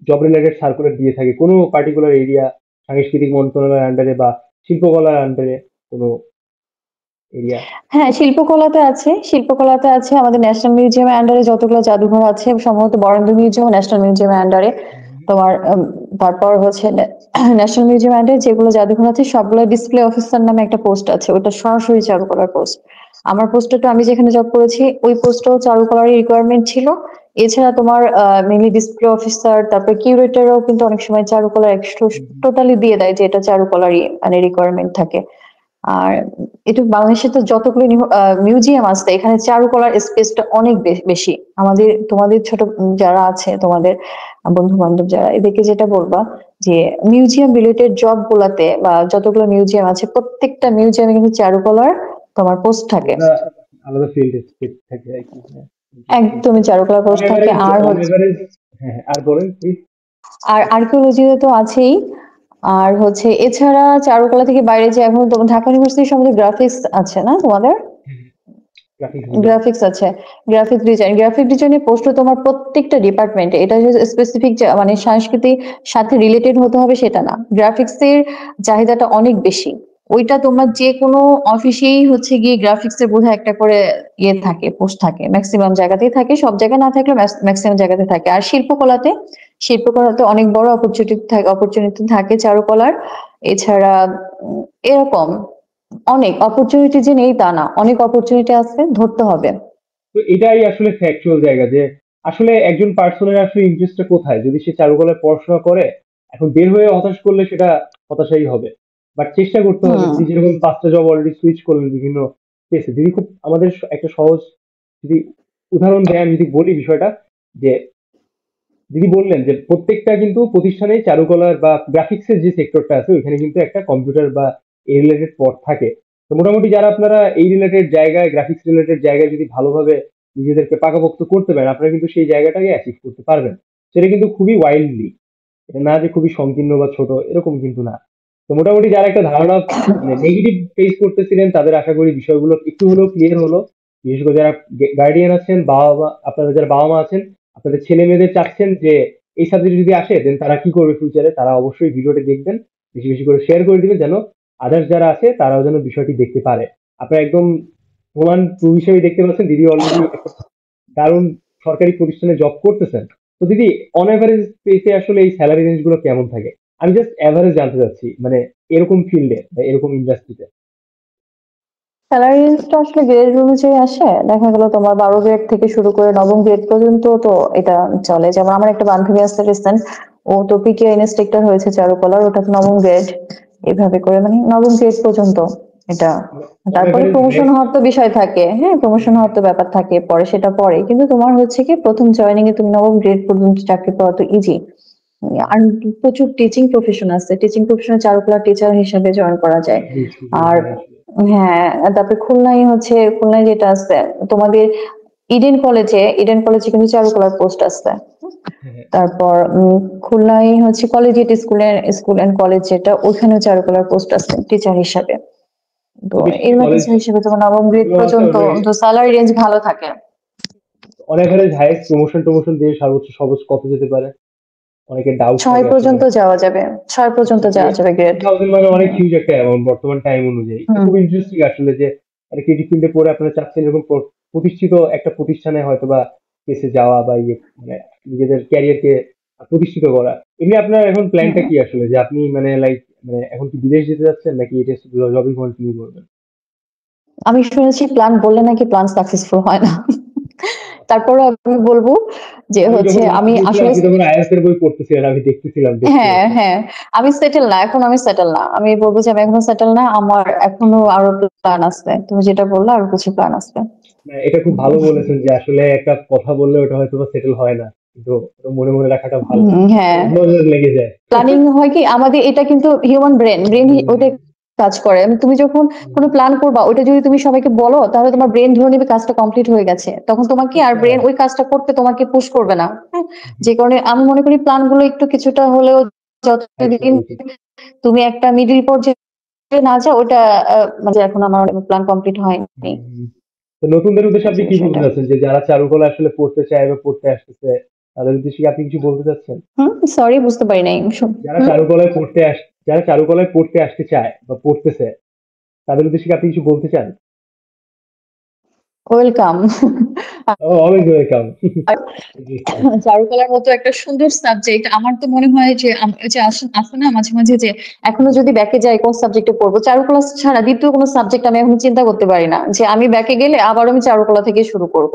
জব রিলেটেড সার্কুলার দিয়ে থাকে কোনো পার্টিকুলার এরিয়া, সাংস্কৃতিক মন্ত্রণালয়ের আন্ডারে বা শিল্পকলার আন্ডারে কোনো এরিয়া? হ্যাঁ, শিল্পকলাতে আছে আমাদের ন্যাশনাল মিউজিয়ামের আন্ডারে যতগুলো জাদুঘর আছে, সম্ভবত বরেন্দ্র মিউজিয়াম ও ন্যাশনাল মিউজিয়ামের আন্ডারে। তোমার তারপর হচ্ছে ন্যাশনাল মিউজিয়ামের আন্ডারে যেগুলো জাদুঘর আছে সবগুলো ডিসপ্লে অফিসার নামে একটা পোস্ট আছে, ওটা সরাসরি চারুকলার পোস্ট। আমার পোস্টটা তো, আমি যেখানে জব করেছি ওই পোস্টটাও চারুকলারই রিকোয়ারমেন্ট ছিল। এছাড়া তোমার মেনলি ডিসপ্লে অফিসার, তারপর কিউরেটরও কিন্তু অনেক সময় চারুকলার টোটালি দিয়ে দেয় যে এটা চারুকলারই মানে রিকোয়ারমেন্ট থাকে। আর এটা বাংলাদেশে তো যতগুলো মিউজিয়াম আছে এখানে চারুকলার স্পেসটা অনেক বেশি। তোমাদের ছোট যারা আছে, তোমাদের বন্ধু বান্ধব যারা, এদেরকে যেটা বলবা যে মিউজিয়াম রিলেটেড জব গুলাতে বা যতগুলো মিউজিয়াম আছে প্রত্যেকটা মিউজিয়ামে কিন্তু চারুকলার তোমার পোস্ট থাকে। আলাদা আলাদা ফিল্ড স্পেস থাকে আর কি। হ্যাঁ, ইন্টারেস্টিং। একদমই চারুকলার অন পোস্ট থাকে। এভারেজ, আর অন হচ্ছে, এভারেজ, হ্যাঁ হ্যাঁ, আর বলেন প্লিজ। আর আর্কিওলজিতে তো আছেই। আর হচ্ছে এছাড়া চারুকলা থেকে বাইরে যে এখন তোমার ঢাকা ইউনিভার্সিটির সম্বন্ধে গ্রাফিক্স আছে না তোমাদের? Graphics design. গ্রাফিক্স আছে, গ্রাফিক ডিজাইনের পোস্ট তোমার প্রত্যেকটা ডিপার্টমেন্টে, এটা যে স্পেসিফিক মানে সংস্কৃতির সাথে রিলেটেড হতে হবে সেটা না, গ্রাফিক্স এর চাহিদাটা অনেক বেশি। ওইটা তোমার যে কোনো অফিসেই হচ্ছে গিয়ে গ্রাফিক্স এর বোধহয় একটা করে ইয়ে থাকে, পোস্ট থাকে, ম্যাক্সিমাম জায়গাতেই থাকে, সব জায়গায় না থাকলে ম্যাক্সিমাম জায়গাতে থাকে। আর শিল্পকলাতে, শিল্পকলাতে অনেক বড় অপরচুনিটি থাকে চারুকলার। এছাড়া এরকম অনেক অপরচুনিটি যে নেই তা না, অনেক অপরচুনিটি আছে, ধরতে হবে। তো এটাই আসলে ফ্যাকচুয়াল জায়গা যে আসলে একজন পার্সনের আসলে ইন্টারেস্টটা কোথায়, যদি সে চারুকলায় পড়াশোনা করে এখন বের হয়ে হতাশ করলে সেটা হতাশাই হবে। বাট চেষ্টা করতে হবে। হুম। যদি যেরকম 5টা জব অলরেডি সুইচ করলেন বিভিন্ন কেসে, যদি খুব আমাদের একটা সহজ যদি উদাহরণ দেয়, আমি যদি বলি বিষয়টা, যে দিদি বললেন যে প্রত্যেকটা কিন্তু প্রতিষ্ঠানেই চারুকলার বা গ্রাফিক্সের যে সেক্টরটা আছে ওইখানে কিন্তু একটা কম্পিউটার বা এই রিলেটেড পড় থাকে। তো মোটামুটি যারা আপনারা এই রিলেটেড জায়গায়, গ্রাফিক্স রিলেটেড জায়গায় যদি ভালোভাবে নিজেদেরকে পাকাপোক্ত করতে পারেন, আপনারা কিন্তু সেই জায়গাটাকে অ্যাচিভ করতে পারবেন। সেটা কিন্তু খুবই ওয়াইল্ডলি, এটা না যে খুবই সংকীর্ণ বা ছোট, এরকম কিন্তু না। তো মোটামুটি যারা একটা ধারণা মানে নেগেটিভ ফেস করতেছিলেন, তাদের আশা করি বিষয়গুলো একটু হলেও ক্লিয়ার হলো। বিশেষ করে যারা গার্ডিয়ান আছেন, বাবা মা, আপনারা যারা বাবা মা আছেন, আপনাদের ছেলে মেয়েদের চাচ্ছেন যে এই সাবজেক্ট যদি আসে দেন তারা কি করবে ফিউচারে, তারা অবশ্যই ভিডিওটা দেখবেন, বেশি বেশি করে শেয়ার করে দিবেন, যেন আদার্স যারা আছে তারাও যেন বিষয়টি দেখতে পারে। আপনারা একদম প্রমাণ প্রুফ হিসেবে দেখতে পাচ্ছেন দিদি অলরেডি একটা দারুণ সরকারি প্রতিষ্ঠানে জব করতেছেন। তো দিদি, অন এভারেজ পেতে আসলে এই স্যালারি রেঞ্জ গুলো কেমন থাকে? আমি জাস্ট এভারেজ জানতে চাচ্ছি, মানে এরকম ফিল্ডে বা এরকম ইন্ডাস্ট্রিতে। স্যালারি রেঞ্জটা আসলে গ্রেড অনুযায়ী আসে। দেখা গেল তোমার 12 গ্রেড থেকে শুরু করে 9ম গ্রেড পর্যন্ত তো এটা চলে। যেমন আমার একটা বান্ধবী আছে রিসেন্ট, ও তো পিটিআই ইন্সট্রাক্টর হয়েছে চারুকলার, ওটা তো 9ম গ্রেড। এভাবে করে মানে 9ম গ্রেড পর্যন্ত এটা। অন তারপরে এভারেজ প্রমোশন হাইয়েস্ট। হওয়ার তো বিষয় থাকে, হ্যাঁ প্রমোশন হওয়ার তো ব্যাপার থাকে, পরে সেটা পরে। কিন্তু তোমার হচ্ছে কি প্রথম জয়েনিং এ তুমি 9ম গ্রেড পর্যন্ত চাকরি পাওয়া তো ইজি। আর প্রচুর টিচিং প্রফেশন আছে, টিচিং প্রফেশনে চারুকলার টিচার হিসেবে জয়েন করা যায়। অনেক হিউজ সুযোগ আর এখানে আসলে। হ্যাঁ, তারপরে খুলনায় যেটা আছে তোমাদের ইডেন কলেজে কিন্তু চারুকলার পোস্ট আছে। হ্যাঁ, হ্যাঁ। তারপর খুলনায় হচ্ছে কলেজিয়েট স্কুল এন্ড কলেজ, যেটা ওইখানেও চারুকলার পোস্ট আছে টিচার হিসাবে। তো তো বেশি এগুলো কলেজ টিচার হিসেবে তোমার 9ম গ্রেড যেগুলো আছে পর্যন্ত ওগুলো তো স্যালারি রেঞ্জ ভালো থাকে। অন এভারেজ হাইয়েস্ট প্রমোশন টমোশন দিয়ে সর্বোচ্চ সর্বোচ্চ কত যেতে পারে? অনেকের ডাউট 6 থাকে আসলে। পর্যন্ত যাওয়া যাবে, 6 পর্যন্ত যাওয়া যাবে গ্রেড। 60,000 মানে অনেক হিউজ একটা অ্যামাউন্ট বর্তমান টাইম অনুযায়ী। তো হুম। খুব ইন্টারেস্টিং আসলে যে একটা ক্রিয়েটিভ ফিল্ডে পড়ে আপনারা চাচ্ছেন এরকম প্রতিষ্ঠিত একটা প্রতিষ্ঠানে হয়তো বা কেসে যাওয়া বা ইয়ে, মানে নিজেদের ক্যারিয়ারকে প্রতিষ্ঠিত করা। এমনি আপনার এখন প্ল্যানটা হুম। কি আসলে, যে আপনি মানে লাইক মানে এখন কি বিদেশ যেতে যাচ্ছেন নাকি এটা জবই কন্টিনিউ করবেন? আমি শুনেছি প্ল্যান বললে নাকি প্ল্যান সাকসেসফুল হয় না। তারপরও আমি বলবো যে আমি হচ্ছে যখন লাস্ট আমি গেছিলাম আসলে আপনি তখন আইএলটিএস এর বই পড়তেছিলেন, আমি দেখতেছিলাম দেখতে হ্যাঁ, পাচ্ছি। হ্যাঁ। আমি সেটেল না। এখন আমি সেটেল না। আমি বলব যে আমি এখনো সেটেল না। আমার এখনো আরো প্ল্যান আছে। তুমি যেটা বললে আরো কিছু প্ল্যান আছে। না, এটা খুব ভালো বলেছেন যে আসলে একটা কথা বললে ওটা হয়তো বা সেটেল হয় না, কিন্তু ওটা মনে মনে রাখাটা ভালো, হ্যাঁ। নজর লেগে যায়। প্ল্যানিং হয় কি আমাদের, এটা কিন্তু হিউম্যান ব্রেন ওইটা কাজ করে। তুমি যখন কোনো প্ল্যান করবা ওইটা যদি তুমি সবাইকে বলো তাহলে তোমার ব্রেন ধরে নেবে কাজটা কমপ্লিট হয়ে গেছে। তখন তোমাকে আর আচ্ছা। ব্রেন ওই কাজটা করতে তোমাকে পুশ করবে না। হ্যাঁ? যে কারণে আমি মনে করি প্ল্যান গুলো একটু কিছুটা হলেও সাইড যতদিন করা উচিত। তুমি একটা মিডল পর্যায়ে না যাও ওটা মানে এখন আমার প্ল্যান কমপ্লিট হয়নি। হুম। তো নতুনদের উদ্দেশ্যে আপনি যে কি বলতে বিষয়টা। চাচ্ছেন, যে যারা চারুকলা আসলে পড়তে চায় বা পড়তে আসতেছে, তাদের উদ্দেশ্যে কি আপনি কিছু বলতে চাচ্ছেন? সরি বুঝতে পারি নাই। যারা হুম, চারুকলায় পড়তে যারা চারুকলায় পড়তে আসতে চায় বা পড়তেছে, তাদের উদ্দেশ্যে কি আপনি কিছু বলতে চান? ওয়েলকাম। Always welcome. চারুকলার মতো একটা সুন্দর সাবজেক্ট আমার তো মনে হয় যে যে আসে না মাঝে মাঝে যে এখনো যদি ব্যাকে যাই কোন সাবজেক্টে পড়বো, চারুকলা ছাড়া দ্বিতীয় কোনো সাবজেক্ট আমি এখন চিন্তা করতে পারি না যে আমি ব্যাকে গেলে আবার আমি চারুকলা থেকে শুরু করব।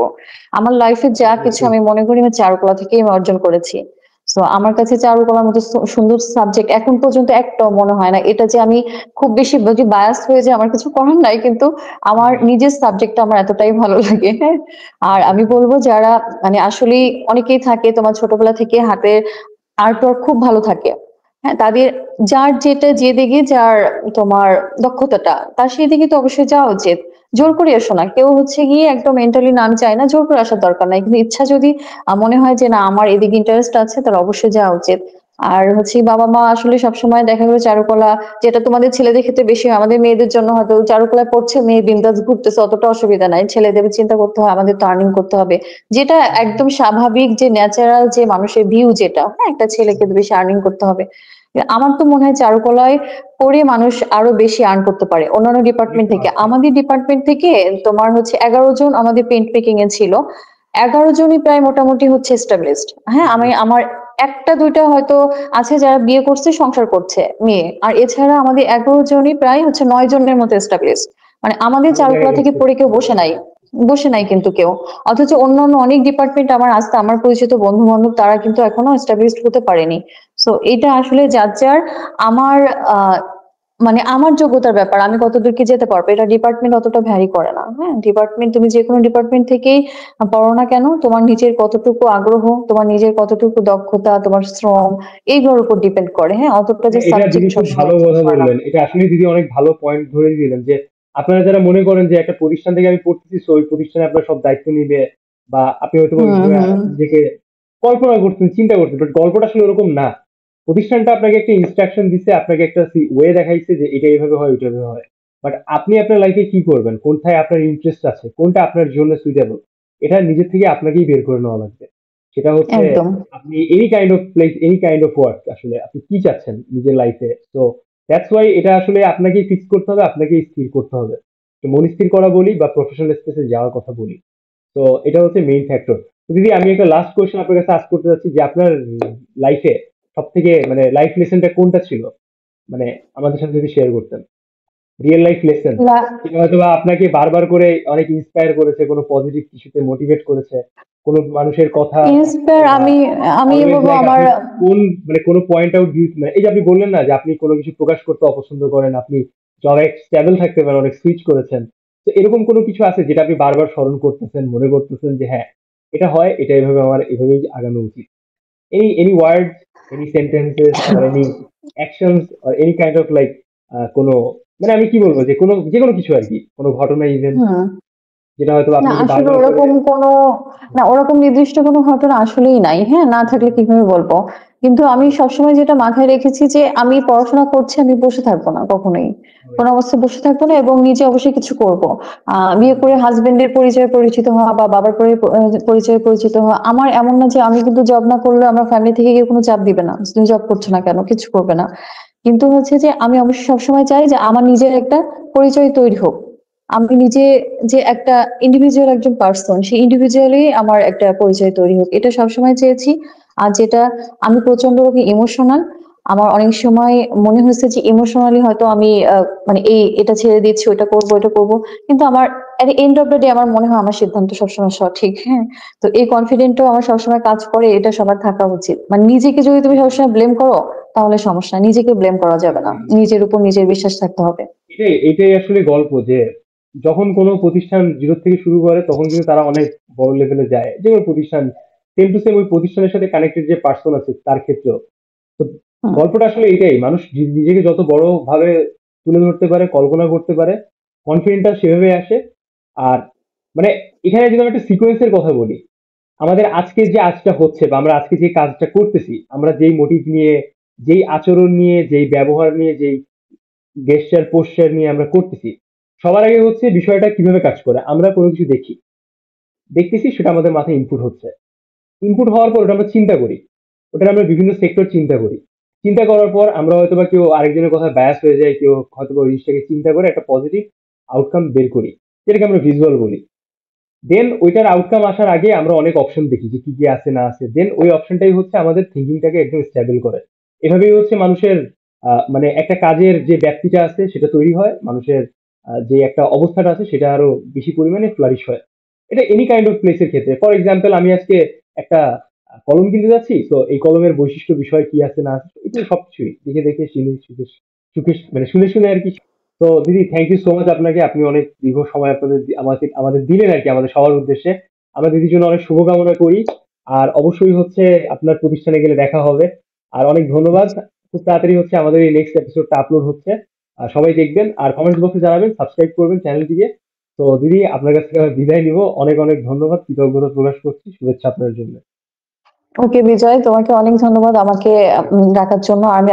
আমার লাইফে যা কিছু আমি মনে করি আমি চারুকলা থেকেই আমি অর্জন করেছি। তো আমার কাছে চারুকলার মতো সুন্দর সাবজেক্ট এখন পর্যন্ত একটাও মনে হয় না। এটা যে আমি খুব বেশি যদি বায়াস হয়ে যায় আমার কিছু করার নাই, কিন্তু আমার নিজের সাবজেক্টটা আমার এতটাই ভালো লাগে। হ্যাঁ। আর আমি বলবো যারা মানে আসলেই অনেকেই থাকে তোমার ছোটবেলা থেকে হাতের আর্ট ওয়ার্ক খুব ভালো থাকে। হ্যাঁ, তাদের যার যেটা যেদিকে যার তোমার দক্ষতাটা তার সেই দিকে তো অবশ্যই যাওয়া উচিত। জোর করে এসো না, কেউ হচ্ছে গিয়ে একদম মেন্টালি নাম চায় না, জোর করে আসার দরকার নাই। কিন্তু ইচ্ছা যদি মনে হয় যে না আমার এদিকে ইন্টারেস্ট আছে তাহলে অবশ্যই যাওয়া উচিত। আর হচ্ছে বাবা মা আসলে সবসময় দেখা গেলো চারুকলা, যেটা তোমাদের ছেলেদের ক্ষেত্রে বেশি হয়, আমাদের মেয়েদের জন্য হয়তো চারুকলায় পড়ছে মেয়ে বিন্দাস ঘুরতেছে অতটা অসুবিধা নাই, ছেলেদের চিন্তা করতে হয় আমাদের তো আর্নিং করতে হবে, যেটা একদম স্বাভাবিক যে ন্যাচারাল যে মানুষের ভিউ, যেটা হ্যাঁ একটা ছেলেকে তো বেশি আর্নিং করতে হবে। আমার তো মনে হয় চারুকলায় করে মানুষ আরো বেশি আর্ন করতে পারে অন্যান্য ডিপার্টমেন্ট থেকে। আমাদের ডিপার্টমেন্ট থেকে তোমার হচ্ছে 11 জন আমাদের পেইন্ট মেকিং এ ছিল, 11 জনই প্রায় মোটামুটি হচ্ছে এস্টাবলিশড। হ্যাঁ, আমি আমার একটা দুইটা হয়তো আছে যারা বিয়ে করছে, সংসার করছে মেয়ে। আর এছাড়া আমাদের 11 জনই প্রায় হচ্ছে 9 জনের মতো এস্টাবলিশড। মানে আমাদের ভালো চারুকলা জায়গায় থেকে বসছে। পড়ে কেউ বসে নাই। বসে নাই কিন্তু কেউ। অথচ অন্যান্য অনেক ডিপার্টমেন্ট আমার আছে, আমার পরিচিত বন্ধু-বান্ধব তারা কিন্তু এখনো এস্টাবলিশড হতে পারেনি। সো এটা আসলে যার যার আমার আহ মানে আমার যোগ্যতার ব্যাপার, আমি কতদূর কি যেতে পারবো এটা ডিপার্টমেন্ট অতটা ভ্যারি করে না। হ্যাঁ, ডিপার্টমেন্ট তুমি যে কোনো ডিপার্টমেন্ট থেকেই পড়ো না কেন, তোমার নিজের কতটুকু আগ্রহ, তোমার নিজের কতটুকু দক্ষতা, তোমার শ্রম, এইগুলোর উপর ডিপেন্ড করে। হ্যাঁ, অতটা যে হ্যাঁ, এটা দিদি সাবজেক্ট খুব সবসময় ভালো চেঞ্জ কথা হয় না। বললেন। এটা আসলে দিদি অনেক ভালো পয়েন্ট ধরে দিলেন যে আপনারা যারা মনে করেন যে একটা প্রতিষ্ঠান থেকে আমি পড়তেছি, so ওই প্রতিষ্ঠানে আপনার সব দায়িত্ব নিবে, বা আপনি হয়তো হুম ওইভাবে হুম নিজেকে কল্পনা করতেন, চিন্তা করতেন, বাট গল্পটা আসলে ওরকম না। প্রতিষ্ঠানটা আপনাকে একটা ইনস্ট্রাকশন দিচ্ছে, আপনাকে একটা ওয়ে দেখাইছে যে এটা এইভাবে হয়, ওইটা এইভাবে হয়। বাট আপনি আপনার লাইফে কি করবেন, কোনটায় আপনার ইন্টারেস্ট আছে, কোনটা আপনার জন্য সুইটেবল, এটা নিজে থেকে আপনাকেই বের করে নেওয়া লাগবে। সেটা হচ্ছে একদম। আপনি any kind of place, any kind of work, আসলে আপনি কি চাচ্ছেন নিজের লাইফে। তো দ্যাটস ওয়াই এটা আসলে আপনাকেই ফিক্স করতে হবে, আপনাকেই স্থির করতে হবে। তো মন স্থির করা বলি বা প্রফেশনাল স্পেসে যাওয়ার কথা বলি, তো এটা হচ্ছে মেইন ফ্যাক্টর। দিদি আমি একটা লাস্ট কোয়েশ্চেন আপনার কাছে আস্ক করতে চাচ্ছি যে আপনার লাইফে সব থেকে মানে লাইফ লেসনটা কোনটা ছিল, মানে আমাদের সাথে যদি শেয়ার করতেন রিয়েল লাইফ লেসন, যেটা হয়তো বা আপনাকে বারবার করে অনেক ইন্সপায়ার করেছে, কোনো পজিটিভ কিছুতে মোটিভেট করেছে, কোনো মানুষের কথা ইন্সপায়ার বা আমি আমি অলওয়েজ বলবো লাইক আমার আপনি কোন মানে কোনো পয়েন্ট আউট ভিউ, মানে এই যে আপনি বললেন না যে আপনি কোনো কিছু প্রকাশ করতে অপছন্দ করেন, আপনি জবে স্টেবল থাকতে পারেন, অনেক সুইচ করেছেন, তো এরকম কোনো কিছু আছে যেটা আপনি বারবার স্মরণ করতেছেন, মনে করতেছেন যে হ্যাঁ এটা হয়, এটা এভাবে আমার এভাবেই আগানো উচিত? any words, any sentences or any actions or any kind of like কোনো, মানে আমি কি বলবো যে কোনো যে কোনো কিছু আর কি, কোনো ঘটনা ইভেন্ট হুম যেটা হয়তো না আপনাকে আসলে বারবার করে। ওরকম কোনো না ওরকম নির্দিষ্ট কোনো ঘটনা আসলেই নাই। হ্যাঁ, না থাকলে কিভাবে বলবো। কিন্তু আমি সবসময় যেটা মাথায় রেখেছি যে আমি পড়াশোনা করছি, আমি বসে থাকবো না কখনোই। কোনো অবস্থায় বসে থাকবো না এবং নিজে অবশ্যই কিছু করব। বিয়ে করে হাজবেন্ডের পরিচয়ে পরিচিত হওয়া বা বাবার পরিচয়ে পরিচিত হওয়া আমার এমন না যে আমি কিন্তু জব না করলে আমার ফ্যামিলি থেকে কেউ কোনো চাপ দিবে না, তুমি জব করছো না কেন, কিছু করবে না। কিন্তু হচ্ছে যে আমি অবশ্যই সবসময় চাই যে আমার নিজের একটা পরিচয় তৈরি হোক। আমি নিজে যে একটা ইন্ডিভিজুয়াল একজন পার্সন, সেই ইন্ডিভিজুয়ালি আমার একটা পরিচয় তৈরি হোক, এটা সবসময় চেয়েছি। আর যেটা আমি প্রচন্ড রকম ইমোশনাল, আমার অনেক সময় মনে হয়েছে যে ইমোশনালি হয়তো আমি মানে এটা ছেড়ে দিচ্ছি, ওটা করব, এটা করব। কিন্তু আমার এন্ড অফ দ্য ডে আমার মনে হয় আমার সিদ্ধান্ত সবসময় সঠিক। হ্যাঁ, তো এই কনফিডেন্টও আমার সবসময় কাজ করে, এটা সবার থাকা উচিত। মানে নিজেকে যদি তুমি সবসময় ব্লেম করো তাহলে সমস্যা, নিজেকে ব্লেম করা যাবে না, নিজের উপর নিজের বিশ্বাস থাকতে হবে। এটাই এটাই আসলে গল্প যে যখন কোনো প্রতিষ্ঠান জিরো থেকে শুরু করে তখন কিন্তু তারা অনেক বড় লেভেলে যায়, যে কোনো প্রতিষ্ঠান সেম টু সেম ওই প্রতিষ্ঠানের সাথে কানেক্টেড যে পার্সন আছে তার ক্ষেত্রেও। তো হুম গল্পটা আসলে এটাই, মানুষ নিজেকে যত বড় ভাবে তুলে ধরতে পারে, কল্পনা করতে পারে, কনফিডেন্টটা সেভাবে আসে। আর মানে এখানে যদি আমি একটা সিকোয়েন্সের কথা বলি, আমাদের আজকে যে আজটা হচ্ছে বা আমরা আজকে যে কাজটা করতেছি, আমরা যেই মোটিভ নিয়ে, যেই আচরণ নিয়ে, যেই ব্যবহার নিয়ে, যেই গেস্টার পোস্টার নিয়ে আমরা করতেছি, সবার আগে হচ্ছে বিষয়টা কিভাবে কাজ করে। আমরা কোনো কিছু দেখতেছি, সেটা আমাদের মাথায় ইনপুট হচ্ছে, ইনপুট হওয়ার পর ওটা আমরা চিন্তা করি, ওটা আমরা বিভিন্ন সেক্টর চিন্তা করি, চিন্তা করার পর আমরা হয়তোবা কেউ আরেকজনের কথা ব্যাস হয়ে যায়, কেউ হয়তোবা ওই জিনিসটাকে চিন্তা করে একটা পজিটিভ আউটকাম বের করি, যেটাকে আমরা ভিজুয়াল বলি। দেন ওইটার আউটকাম আসার আগে আমরা অনেক অপশন দেখি যে কি কি আছে না আছে, দেন ওই অপশনটাই হচ্ছে আমাদের থিঙ্কিংটাকে একদম স্টেবল করে। এভাবেই হচ্ছে মানুষের মানে একটা কাজের যে ব্যাপ্তিটা আছে সেটা তৈরি হয়, মানুষের যে একটা অবস্থাটা আছে সেটা আরো বেশি পরিমাণে ফ্লারিশ হয়। এটা এনি কাইন্ড অফ প্লেসের ক্ষেত্রে। ফর এক্সাম্পল আমি আজকে একটা কলম কিনতে যাচ্ছি, তো এই কলমের বৈশিষ্ট্য বিষয় কি আছে না আছে এগুলো সবকিছুই দেখে দেখে শুনে সুখে সুখে মানে শুনে শুনে আর কি। তো দিদি থ্যাংক ইউ সো মাচ আপনাকে, আপনি অনেক দীর্ঘ সময় আপনাদের আমাকে আমাদের দিলেন আর কি, আমাদের সবার উদ্দেশ্যে। আমরা দিদির জন্য অনেক শুভকামনা করি। আর অবশ্যই হচ্ছে আপনার প্রতিষ্ঠানে গেলে দেখা হবে। আর অনেক ধন্যবাদ। খুব তাড়াতাড়ি হচ্ছে আমাদের এই নেক্সট এপিসোডটা আপলোড হচ্ছে, সবাই দেখবেন আর কমেন্ট বক্সে জানাবেন, সাবস্ক্রাইব করবেন চ্যানেলটিকে। তো দিদি আপনার কাছ থেকে আমি বিদায় নিব, অনেক অনেক ধন্যবাদ, কৃতজ্ঞতা প্রকাশ করছি, শুভেচ্ছা আপনার জন্য। ওকে বিজয়, তোমাকে অনেক ধন্যবাদ আমাকে ডাকার জন্য। আমি